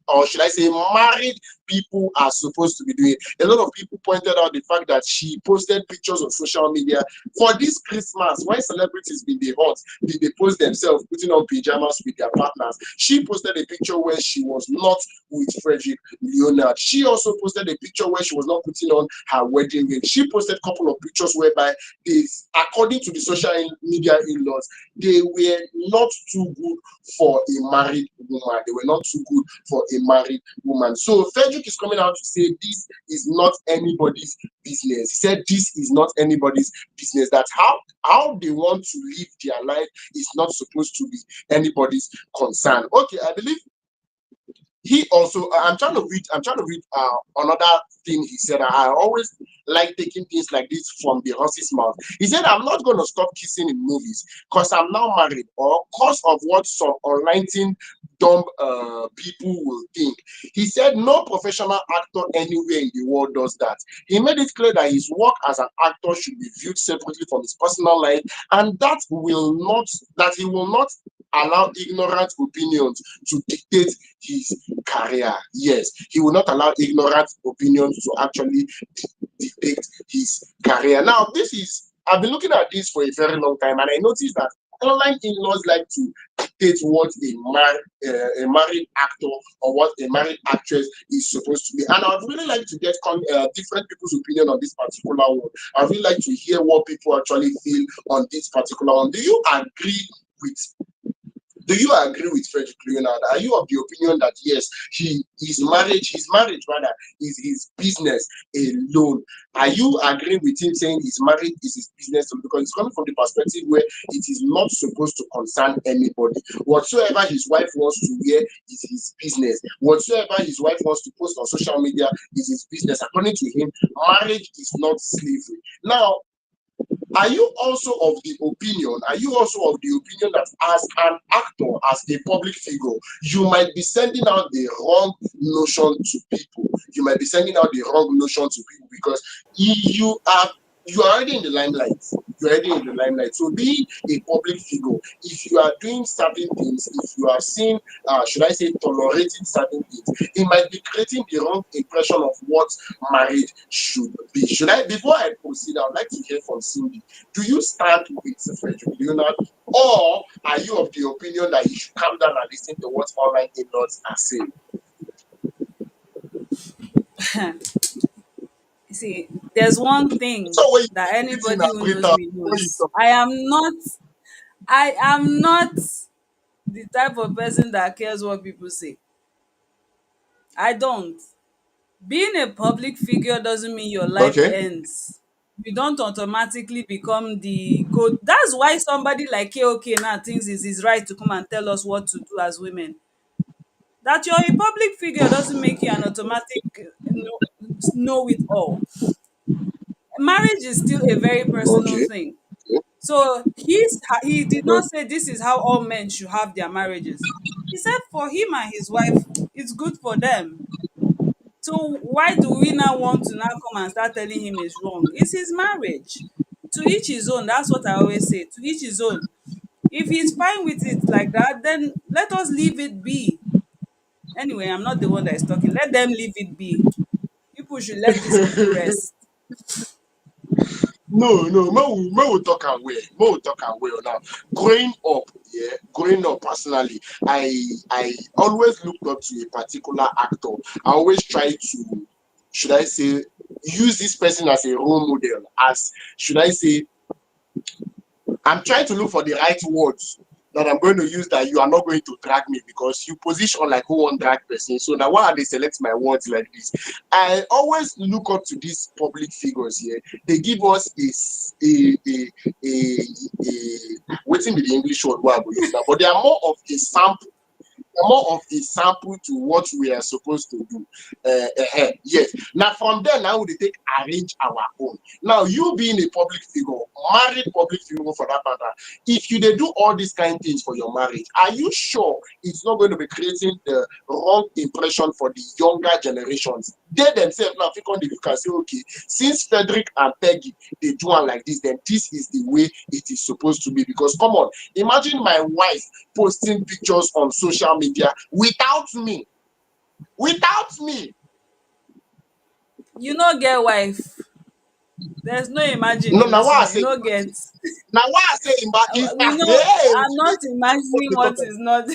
or should I say married people, are supposed to be doing. A lot of people pointed out the fact that she posted pictures on social media for this Christmas. Why celebrities been the hot? Did they post themselves putting on pajamas with their partners? She posted a picture where she was not with Frederick Leonard. She also posted a picture where she was not putting on her wedding ring. She posted a couple of pictures whereby according to the social media in-laws, they were not too good for a married woman. They were not too good for a married woman. So Frederick is coming out to say this is not anybody's business. He said this is not anybody's business. That how they want to live their life is not supposed to be anybody's concern. Okay, I believe he also, I'm trying to read another thing he said. I always like taking things like this from the horse's mouth. He said, I'm not going to stop kissing in movies because I'm now married, or because of what some online dumb people will think. He said no professional actor anywhere in the world does that. He made it clear that his work as an actor should be viewed separately from his personal life, and that he will not allow ignorant opinions to dictate his career. Yes, he will not allow ignorant opinions to actually dictate his career. Now, I've been looking at this for a very long time, and I noticed that online in-laws like to dictate what a married actor or what a married actress is supposed to be. And I'd really like to get different people's opinion on this particular one. I'd really like to hear what people actually feel on this particular one. Do you agree with Do you agree with Frederick Leonard? Are you of the opinion that yes, his marriage rather is his business alone? Are you agreeing with him saying his marriage is his business alone? Because it's coming from the perspective where it is not supposed to concern anybody. Whatsoever his wife wants to wear is his business. Whatsoever his wife wants to post on social media is his business. According to him, marriage is not slavery. Now, are you also of the opinion? Are you also of the opinion that as an actor, as a public figure, you might be sending out the wrong notion to people? You might be sending out the wrong notion to people because you are already in the limelight. You're already in the limelight. So being a public figure, if you are doing certain things, if you are seen, should I say, tolerating certain things, it might be creating the wrong impression of what marriage should be. Should I, before I proceed, I would like to hear from Cindy. Do you stand with Frederick Leonard, or are you of the opinion that you should calm down and listen to what online in-laws are saying? See, there's one thing So when you that listen anybody and who breathe knows out, me when you knows. talk. I am not the type of person that cares what people say. I don't. Being a public figure doesn't mean your life Okay. ends. You don't automatically become the go. That's why somebody like KOK now thinks it's his right to come and tell us what to do as women. That you're a public figure doesn't make you an automatic know it all. Marriage is still a very personal Okay. thing. Okay. So he did not Okay. say this is how all men should have their marriages. He said for him and his wife, it's good for them. So why do we now want to now come and start telling him it's wrong? It's his marriage. To each his own. That's what I always say. To each his own. If he's fine with it like that, then let us leave it be. Anyway, I'm not the one that is talking. Let them leave it be. People should let these people rest. No, no, Mo will talk and well. Mo will talk and well now. Growing up, yeah, growing up personally, I always looked up to a particular actor. I always try to, should I say, use this person as a role model. As should I say, I'm trying to look for the right words that I'm going to use that you are not going to drag me because you position like who won't drag person. So now why are they select my words like this? I always look up to these public figures here. They give us waiting with the English word what I will use now, but they are more of a sample, more of a sample to what we are supposed to do. Yes. Now from there, now we take arrange our own. Now you being a public figure, married public figure for that matter, if you they do all these kind of things for your marriage, are you sure it's not going to be creating the wrong impression for the younger generations? They themselves now think on the look and say, okay, since Frederick and Peggy they do one like this, then this is the way it is supposed to be. Because come on, imagine my wife posting pictures on social media without me. Without me. You no get wife. There's no imagine No, in now this what I one. You say, no get. now what I say, if We know. hey, I'm not imagining what is not.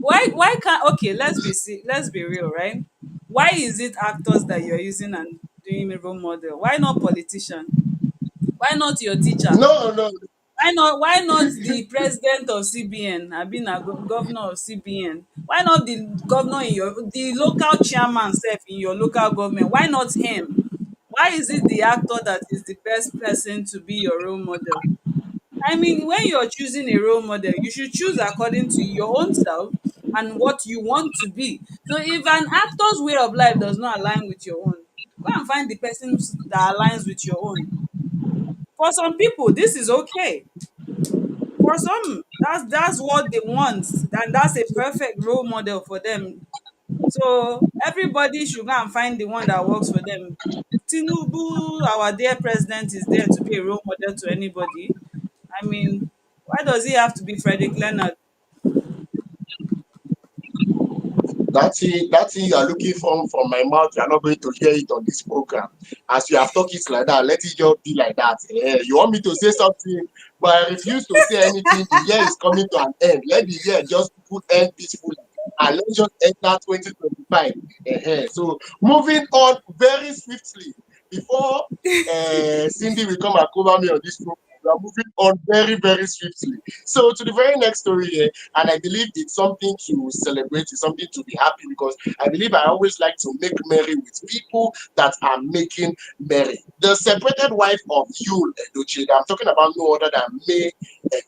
Why can't, okay, let's be real, right? Why is it actors that you're using and doing a role model? Why not politician? Why not your teacher? no, no, Why not the president of CBN? I've been a governor of CBN. Why not the governor in your the local chairman self in your local government? Why not him? Why is it the actor that is the best person to be your role model? I mean, when you're choosing a role model, you should choose according to your own self and what you want to be. So if an actor's way of life does not align with your own, go and find the person that aligns with your own. For some people, this is okay. For some, that's what they want, and that's a perfect role model for them. So everybody should go and find the one that works for them. Tinubu, our dear president, is there to be a role model to anybody. I mean, why does he have to be Frederick Leonard? that thing you are looking for from my mouth, you are not going to hear it on this program. As you have talked it like that, let it just be like that. You want me to say something, but I refuse to say anything. The year is coming to an end. Let the year just put end peacefully. And let's just enter 2025. So moving on very swiftly before Cindy will come and cover me on this program. We are moving on very, very swiftly. So to the very next story here, and I believe it's something to celebrate, it's something to be happy because I believe I always like to make merry with people that are making merry. The separated wife of Yul Edochie, that I'm talking about no other than May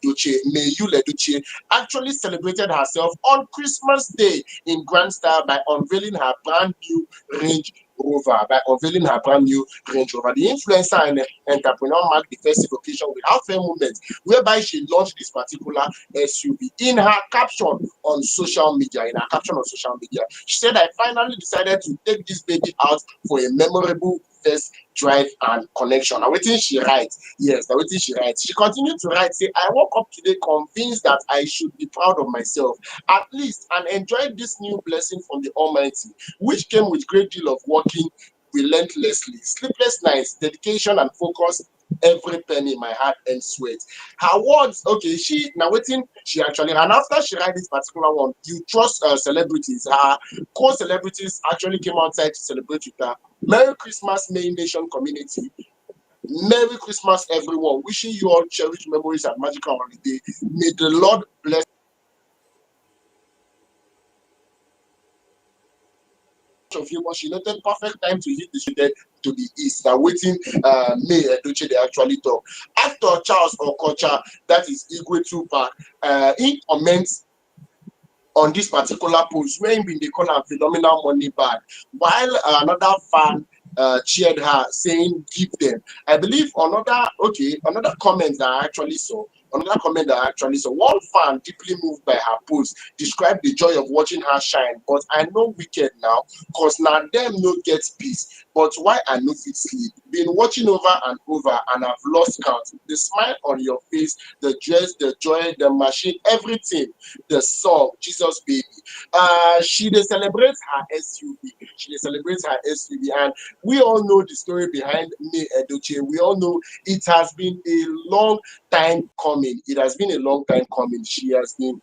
Yul Edochie, actually celebrated herself on Christmas Day in grand style by unveiling her brand new Range Rover. By unveiling her brand new Range Rover, the influencer and entrepreneur marked the festive occasion with heartfelt moment, whereby she launched this particular SUV. In her caption on social media, she said, "I finally decided to take this baby out for a memorable first drive and connection." Now, waiting she writes. Yes, now waiting she writes. She continued to write, say, "I woke up today convinced that I should be proud of myself, at least, and enjoy this new blessing from the Almighty, which came with great deal of working relentlessly, sleepless nights, dedication, and focus. Every penny my heart and sweat." Her words, okay, she now waiting, she actually, and after she write this particular one, you trust celebrities. Her co-celebrities actually came outside to celebrate with her. Merry Christmas, May Nation community. Merry Christmas, everyone. Wishing you all cherished memories and magical holiday. May the Lord bless of you. She noted perfect time to hit the shaded to the east. Now waiting May Edochie they actually talk. Actor Charles Okocha, that is Igwe Tupac, he comments on this particular post where him been they call am phenomenal money bag, while another fan cheered her saying give them. I believe another comment that I actually saw. Another comment that I actually saw. One fan deeply moved by her post described the joy of watching her shine. But I know wicked now, cause now them no get peace. But why I no fit sleep? Been watching over and over and I've lost count. The smile on your face, the dress, the joy, the machine, everything, the song Jesus baby. She dey celebrate her SUV. She dey celebrate her SUV, and we all know the story behind May Edochie. We all know it has been a long time coming. It has been a long time coming. She has been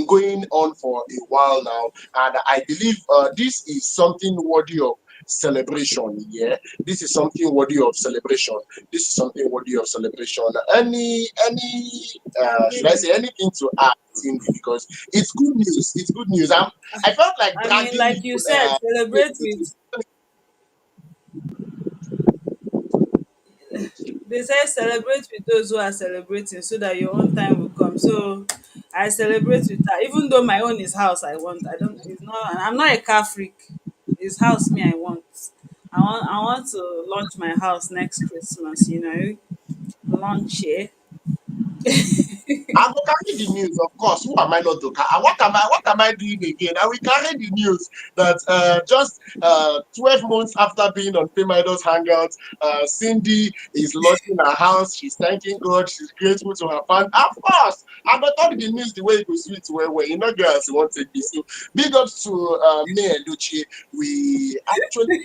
going on for a while now, and I believe this is something worthy of celebration. Yeah, this is something worthy of celebration. This is something worthy of celebration. Should I Really. say anything to add, Cindy? Because it's good news. It's good news. I felt like I mean, dragging like you you. said, celebrate with. They say celebrate with those who are celebrating, so that your own time will come. So I celebrate with her, even though my own is house. I want. I don't. It's not. I'm not a car freak. It's house me. I want. I want to launch my house next Christmas. Launch it. I will carry the news, of course. Who am I not to carry? What am I doing again? I will carry the news that just 12 months after being on FameIdols Hangout, Cindy is launching her house. She's thanking God. She's grateful to her fans. Of course, I will talk the news the way it goes sweet where you know girls want to be. So big ups to May Edochie. We actually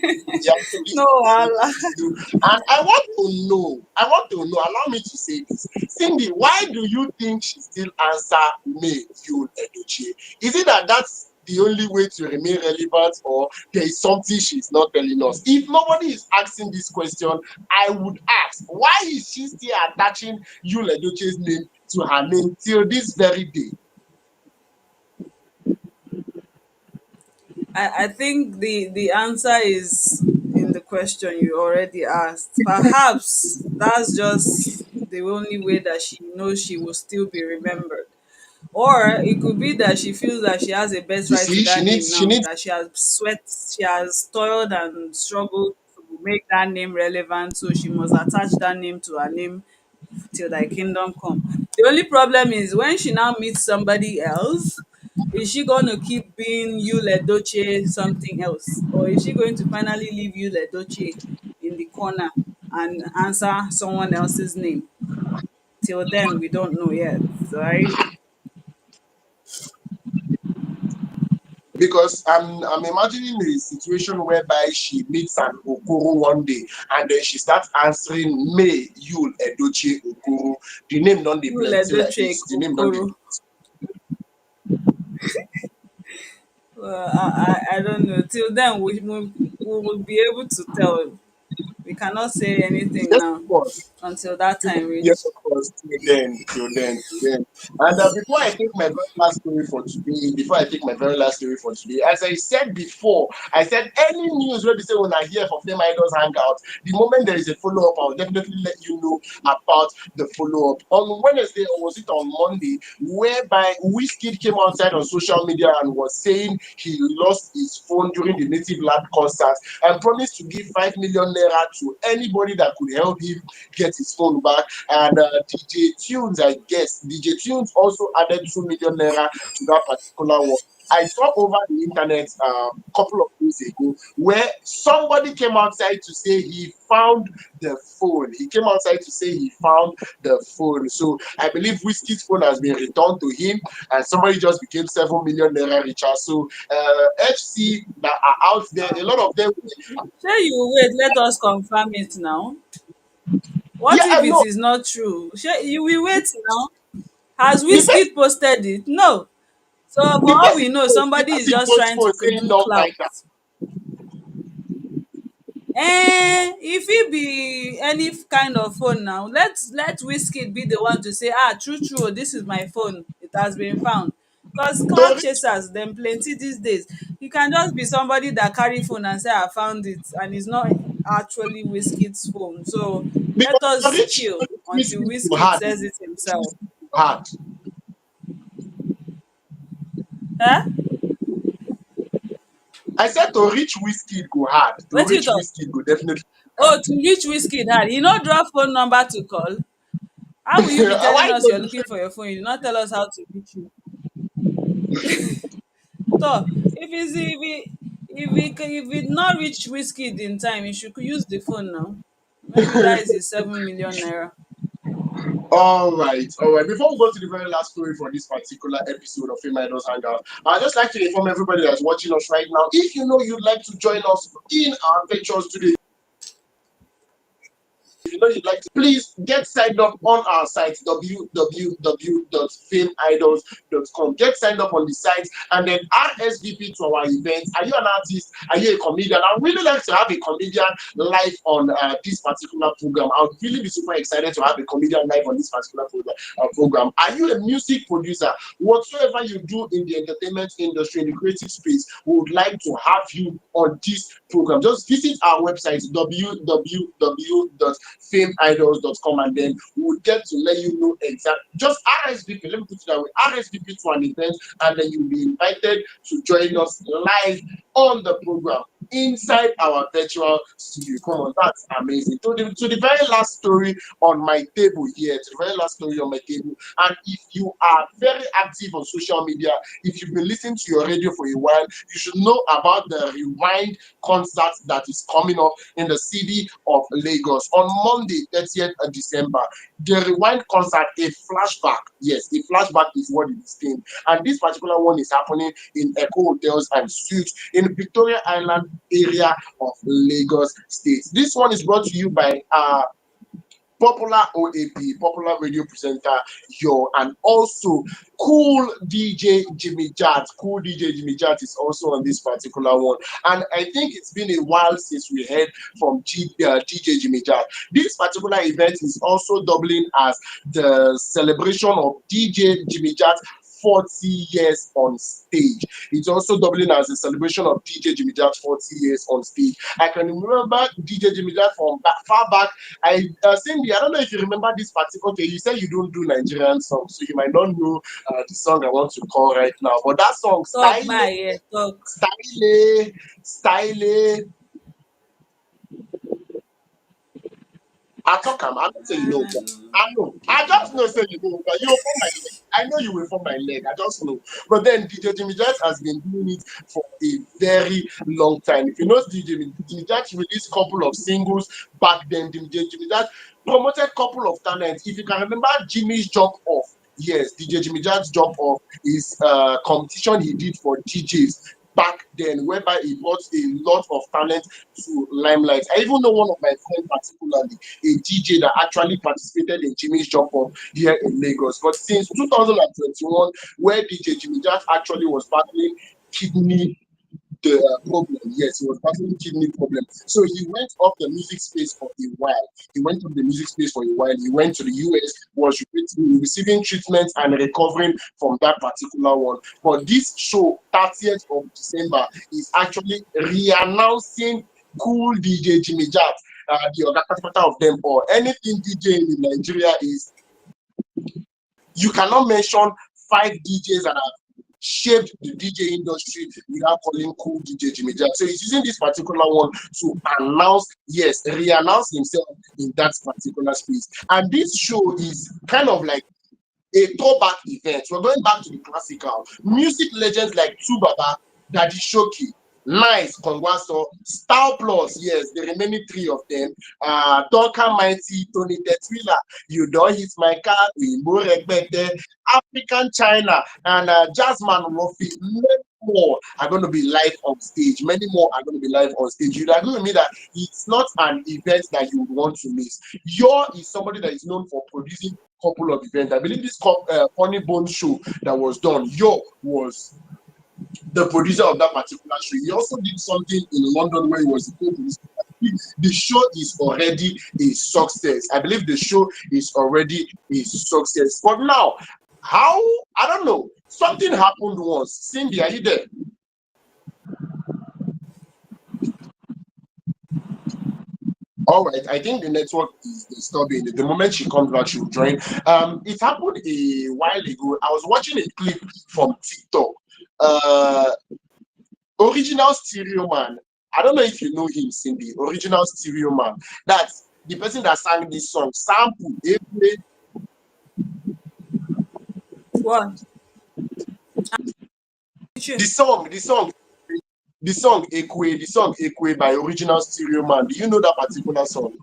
No, Allah. you. And I want to know, allow me to say this. Cindy, why do you think she still answer May Yul Edochie? Is it that that's the only way to remain relevant, or there is something she's not telling us? If nobody is asking this question, I would ask, why is she still attaching Yul Edochie's name to her name till this very day? I think the answer is in the question you already asked. Perhaps that's just the only way that she knows she will still be remembered. Or it could be that she feels that she has a You birthright to see, she that name needs she now, needs that she has toiled and struggled to make that name relevant, so she must attach that name to her name till thy kingdom come. The only problem is when she now meets somebody else, is she going to keep being Yul Edochie something else? Or is she going to finally leave Yul Edochie in the corner and answer someone else's name? Till then, we don't know yet, right? because I'm imagining a situation whereby she meets an Okoro one day and then she starts answering May Yul Edochie Okoro. The name don't dey Yul plenty like Edochie this. The name don't dey. Okoro. Well, I don't know. Till then, we will be able to tell. We cannot say anything Yes, now of course. until that time Yes, reach. of course. Till then. And before I take my very last story for today, as I said before, I said any news where they say when I hear for FameIdols Hangout, the moment there is a follow up, I'll definitely let you know about the follow up. On Wednesday, or was it on Monday, whereby Wizkid came outside on social media and was saying he lost his phone during the Native Lab concert and promised to give 5 million naira to anybody that could help him get his phone back. And DJ Tunes, I guess, DJ Tunes also added 2 million naira to that particular one. I saw over the internet a couple of days ago where somebody came outside to say he found the phone. He came outside to say he found the phone. So I believe Whiskey's phone has been returned to him, and somebody just became 7 million naira richer. So FC that are out there, a lot of them. Shey you wait, let us confirm it now. What Yeah, if I it know. is not true? Shey you will wait now? Has The person, Wizkid posted it? No. So for the all we person know, post, the somebody is person just post trying to for saying do love clout. like that. If it be any kind of phone now, let Wizkid be the one to say, true, this is my phone. It has been found. Because cloud To chasers, them plenty these days. You can just be somebody that carry phone and say, I found it, and it's not actually Wizkid's phone. So let because us chill reach until people Wizkid hard, says it himself. hard. Eh? I said to reach whiskey go hard. To What you reach talk? whiskey go definitely Oh, hard. to reach Wizkid hard. You know, draw phone number to call. How will you be telling Why us go you're looking different? for your phone? You do not tell us how to reach you. So if it not reach Wizkid in time, he should use the phone now. Maybe that is his 7 million naira. All right. Before we go to the very last story for this particular episode of FameIdols Hangout, I'd just like to inform everybody that's watching us right now. If you know you'd like to join us in our ventures today, if you know you'd like to, please get signed up on our site www.fameidols.com. Get signed up on the site and then RSVP to our event. Are you an artist? Are you a comedian? I'd really like to have a comedian live on this particular program. I would really be super excited to have a comedian live on this particular program. Are you a music producer? Whatsoever you do in the entertainment industry, in the creative space, we would like to have you on this program. Just visit our website www.fameidols.com and then we will get to let you know exactly. Just RSVP, let me put it that way, RSVP to an event and then you'll be invited to join us live on the program inside our virtual studio. Come on, that's amazing. To the very last story on my table here, to the very last story on my table. And if you are very active on social media, if you've been listening to your radio for a while, you should know about the Rewind concert that is coming up in the city of Lagos on Monday, 30th of December. The Rewind concert, a flashback. Yes, a flashback is what it is named. And this particular one is happening in Echo Hotels and Suites in Victoria Island area of Lagos State. This one is brought to you by popular OAP, popular radio presenter, and also cool DJ Jimmy Jatt. Cool DJ Jimmy Jatt is also on this particular one. And I think it's been a while since we heard from DJ Jimmy Jatt. This particular event is also doubling as the celebration of DJ Jimmy Jatt 40 years on stage. It's also doubling as a celebration of DJ Jimmy Jatt 40 years on stage. I can remember DJ Jimmy Jatt from far back. Cindy, I don't know if you remember this particular. Okay, you said you don't do Nigerian songs, so you might not know the song I want to call right now. But that song, Talk Style, my yeah, talk. Style, Style. I talk am. I don't say you know. I know. I just know say you know. But you form my leg. I know you will form my leg. I just know. But then DJ Jimmy Jatt has been doing it for a very long time. If you know Jimmy Jatt released a couple of singles back then. Jimmy Jatt promoted a couple of talents. If you can remember Jimmy's Jump Off. Yes, DJ Jimmy Jatt's Jump Off is a competition he did for DJs back then, whereby he brought a lot of talent to limelight. I even know one of my friends particularly, a DJ that actually participated in Jimmy's Jump Up here in Lagos. But since 2021, where DJ Jimmy Jatt actually was battling kidney the problem. Yes, he was battling kidney problem. So he went off the music space for a while. He went off the music space for a while. He went to the US, was receiving treatment and recovering from that particular one. But this show, 30th of December, is actually re-announcing cool DJ Jimmy Jatt, the Oga of them all. Anything DJ in Nigeria is, you cannot mention five DJs that have shaped the DJ industry without calling cool DJ Jimmy Jatt. So he's using this particular one to announce, yes, re-announce himself in that particular space. And this show is kind of like a throwback event. We're going back to the classical music legends like Tubaba, Daddy Shoki, Nice, Kongwaso, Star Plus, yes, the remaining three of them, Duncan Mighty, Tony Tetwila, You Don't Hit My Car, Wimbo Regbete, African China, and Jasmine Murphy. Many more are going to be live on stage. Many more are going to be live on stage. You'd agree with me that it's not an event that you would want to miss. Yor is somebody that is known for producing couple of events. I believe this Funny Bone show that was done, Yor was the producer of that particular show. He also did something in London where he was the co-producer. The show is already a success. I believe the show is already a success. But now, how? I don't know. Something happened once. Cindy, are you there? All right, I think the network is disturbing. The moment she comes back, she'll join. It happened a while ago. I was watching a clip from TikTok. Original Stereo Man. I don't know if you know him, Cindy. Original Stereo Man. That's the person that sang this song. Sample. What? The song, the song Ekwe by Original Stereo Man. Do you know that particular song?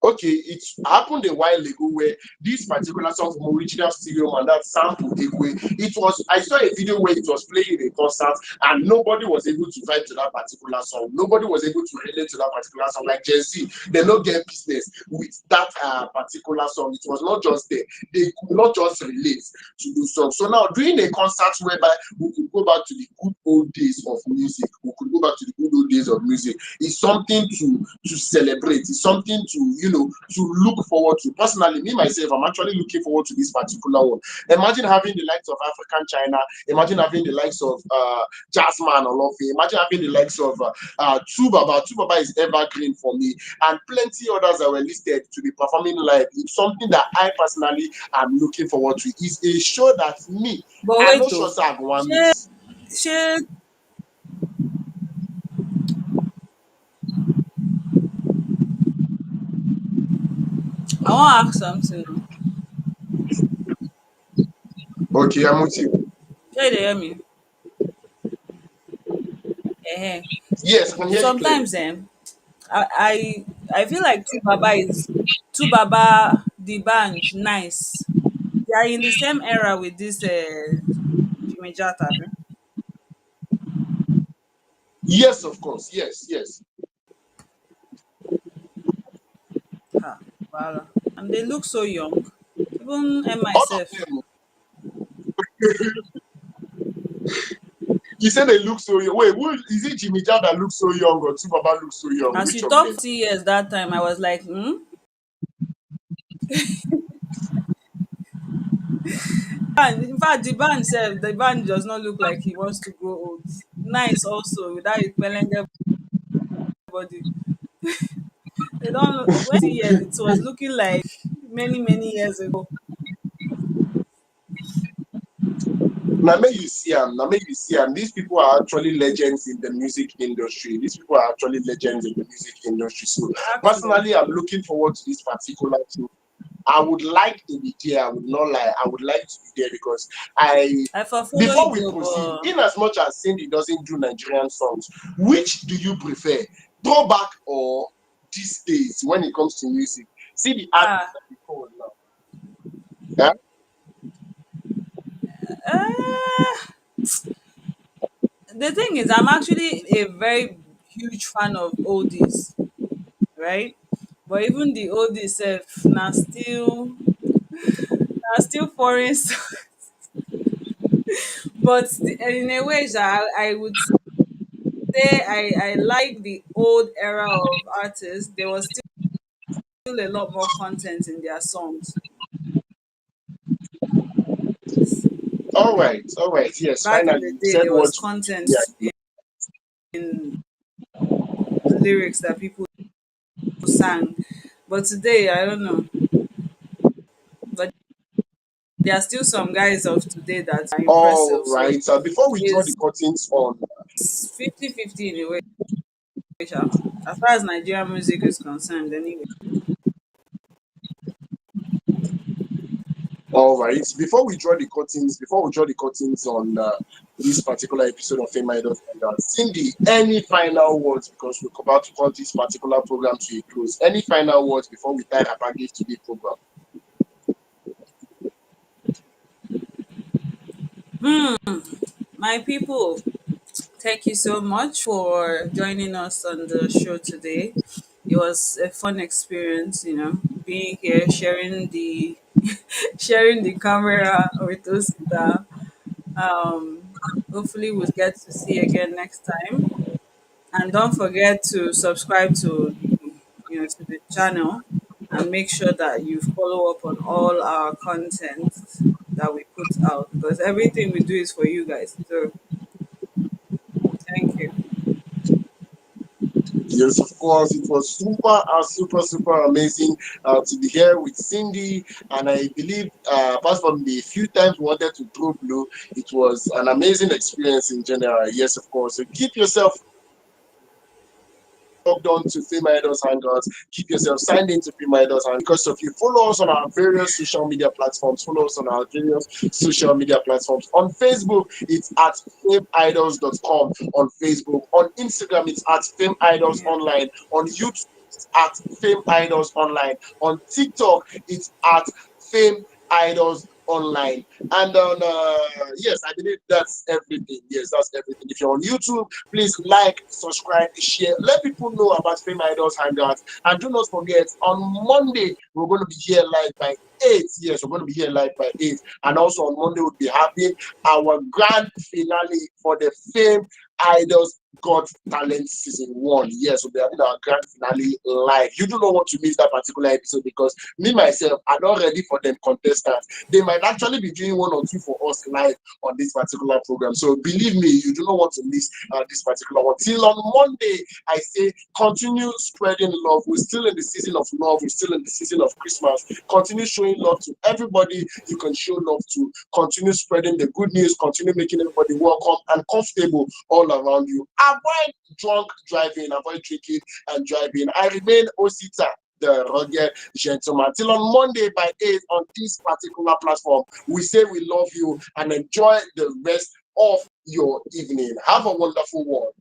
Okay, it happened a while ago where this particular song from Original Stereo Man, that sample Ekwe, it was, I saw a video where it was playing in a concert and nobody was able to vibe to that particular song. Nobody was able to relate to that particular song. Like Gen Z, they don't get business with that particular song. It was not just there. They could not just relate to the song. So now doing a concert whereby we could go back to the good old days of music, we could go back to the good old days of music, is something to celebrate. It's something to look forward to. Personally, me myself, I'm actually looking forward to this particular one. Imagine having the likes of African China. Imagine having the likes of Jasmine Olofi. Imagine having the likes of Tubaba. Tubaba is evergreen for me, and plenty others that were listed to be performing live. It's something that I personally am looking forward to. It's a show that me, But I wait, know sure though. say I go wan She, miss. she, I want to ask something. Okay, I'm with you. Shey you dey hear me? Eh. Yes, I can hear you clearly. Sometimes, I, I feel like Two Baba, the band, nice. They are in the same era with this Jimmy Jatt, abi? Yes, of course. Yes, yes. Ha, wahala. And they look so young. Even All of myself. them. You said they look so young. Wait, who is it? Jimmy Jab that looks so young, or Tubaba looks so young? As Which you of talk them? 40 years that time, I was like, hmm? And in fact, the band does not look like he wants to grow old. Nice also, with that pelenge body. They don't look, when 40 years, it was looking like many, many years ago. Now, may you see them. Now, may you see them. These people are actually legends in the music industry. These people are actually legends in the music industry. So, Actually, personally, I'm looking forward to this particular show. I would like to be there. I would not lie. I would like to be there because I. I for follow Before you we go, proceed, but in as much as Cindy doesn't do Nigerian songs, which do you prefer, throwback or these days when it comes to music? See the artists ah, that we call now. Yeah? uh, the thing is, I'm actually a very huge fan of oldies, right? But even the old itself now still foreign. But in a way, I would say I like the old era of artists. There was still a lot more content in their songs. All right. Yes, Back in finally, the you day, said there what was you content yeah. in the lyrics that people sang. But today, I don't know. But there are still some guys of today that are All impressive. So right. Before we draw the it's curtains on 50-50 in a way, sha. As far as Nigerian music is concerned, anyway. all right. Before we draw the curtains on this particular episode of FameIdols Hangout, Cindy, any final words because we're about to call this particular program to a close. Any final words before we tie up and give to the program? My people, thank you so much for joining us on the show today. It was a fun experience, being here, sharing the camera with Osita. Hopefully we'll get to see you again next time. And don't forget to subscribe to the channel and make sure that you follow up on all our content that we put out because everything we do is for you guys. So thank you. Yes, of course. It was super amazing to be here with Cindy. And I believe, apart from the few times we wanted to draw blue, it was an amazing experience in general. Yes, of course. So keep yourself logged on to FameIdols Hangouts. Keep yourself signed into FameIdols Hangouts. Because if you follow us on our various social media platforms, follow us on our various social media platforms. On Facebook, it's at FameIdols.com on Facebook. On Instagram, it's at FameIdols Yeah. Online. On YouTube, it's at FameIdols Online. On TikTok, it's at FameIdols Online. And on yes, I believe that's everything. Yes, that's everything. If you're on YouTube, please like, subscribe, share, let people know about Fame Idols Hangouts. And do not forget, on Monday, we're going to be here live by 8. Yes, we're going to be here live by 8. And also on Monday, we'll be having our grand finale for the Fame Idols Got Talent Season 1. Yes, we'll be having our grand finale live. You do not want to miss that particular episode because me, myself, I'm not ready for them contestants. They might actually be doing one or two for us live on this particular program. So believe me, you do not want to miss this particular one. Till on Monday, I say continue spreading love. We're still in the season of love. We're still in the season of Christmas. Continue showing love to everybody you can show love to. Continue spreading the good news. Continue making everybody welcome and comfortable all around you. Avoid drunk driving. Avoid drinking and driving. I remain Osita, the rugged gentleman. Till on Monday by 8 on this particular platform. We say we love you and enjoy the rest of your evening. Have a wonderful one.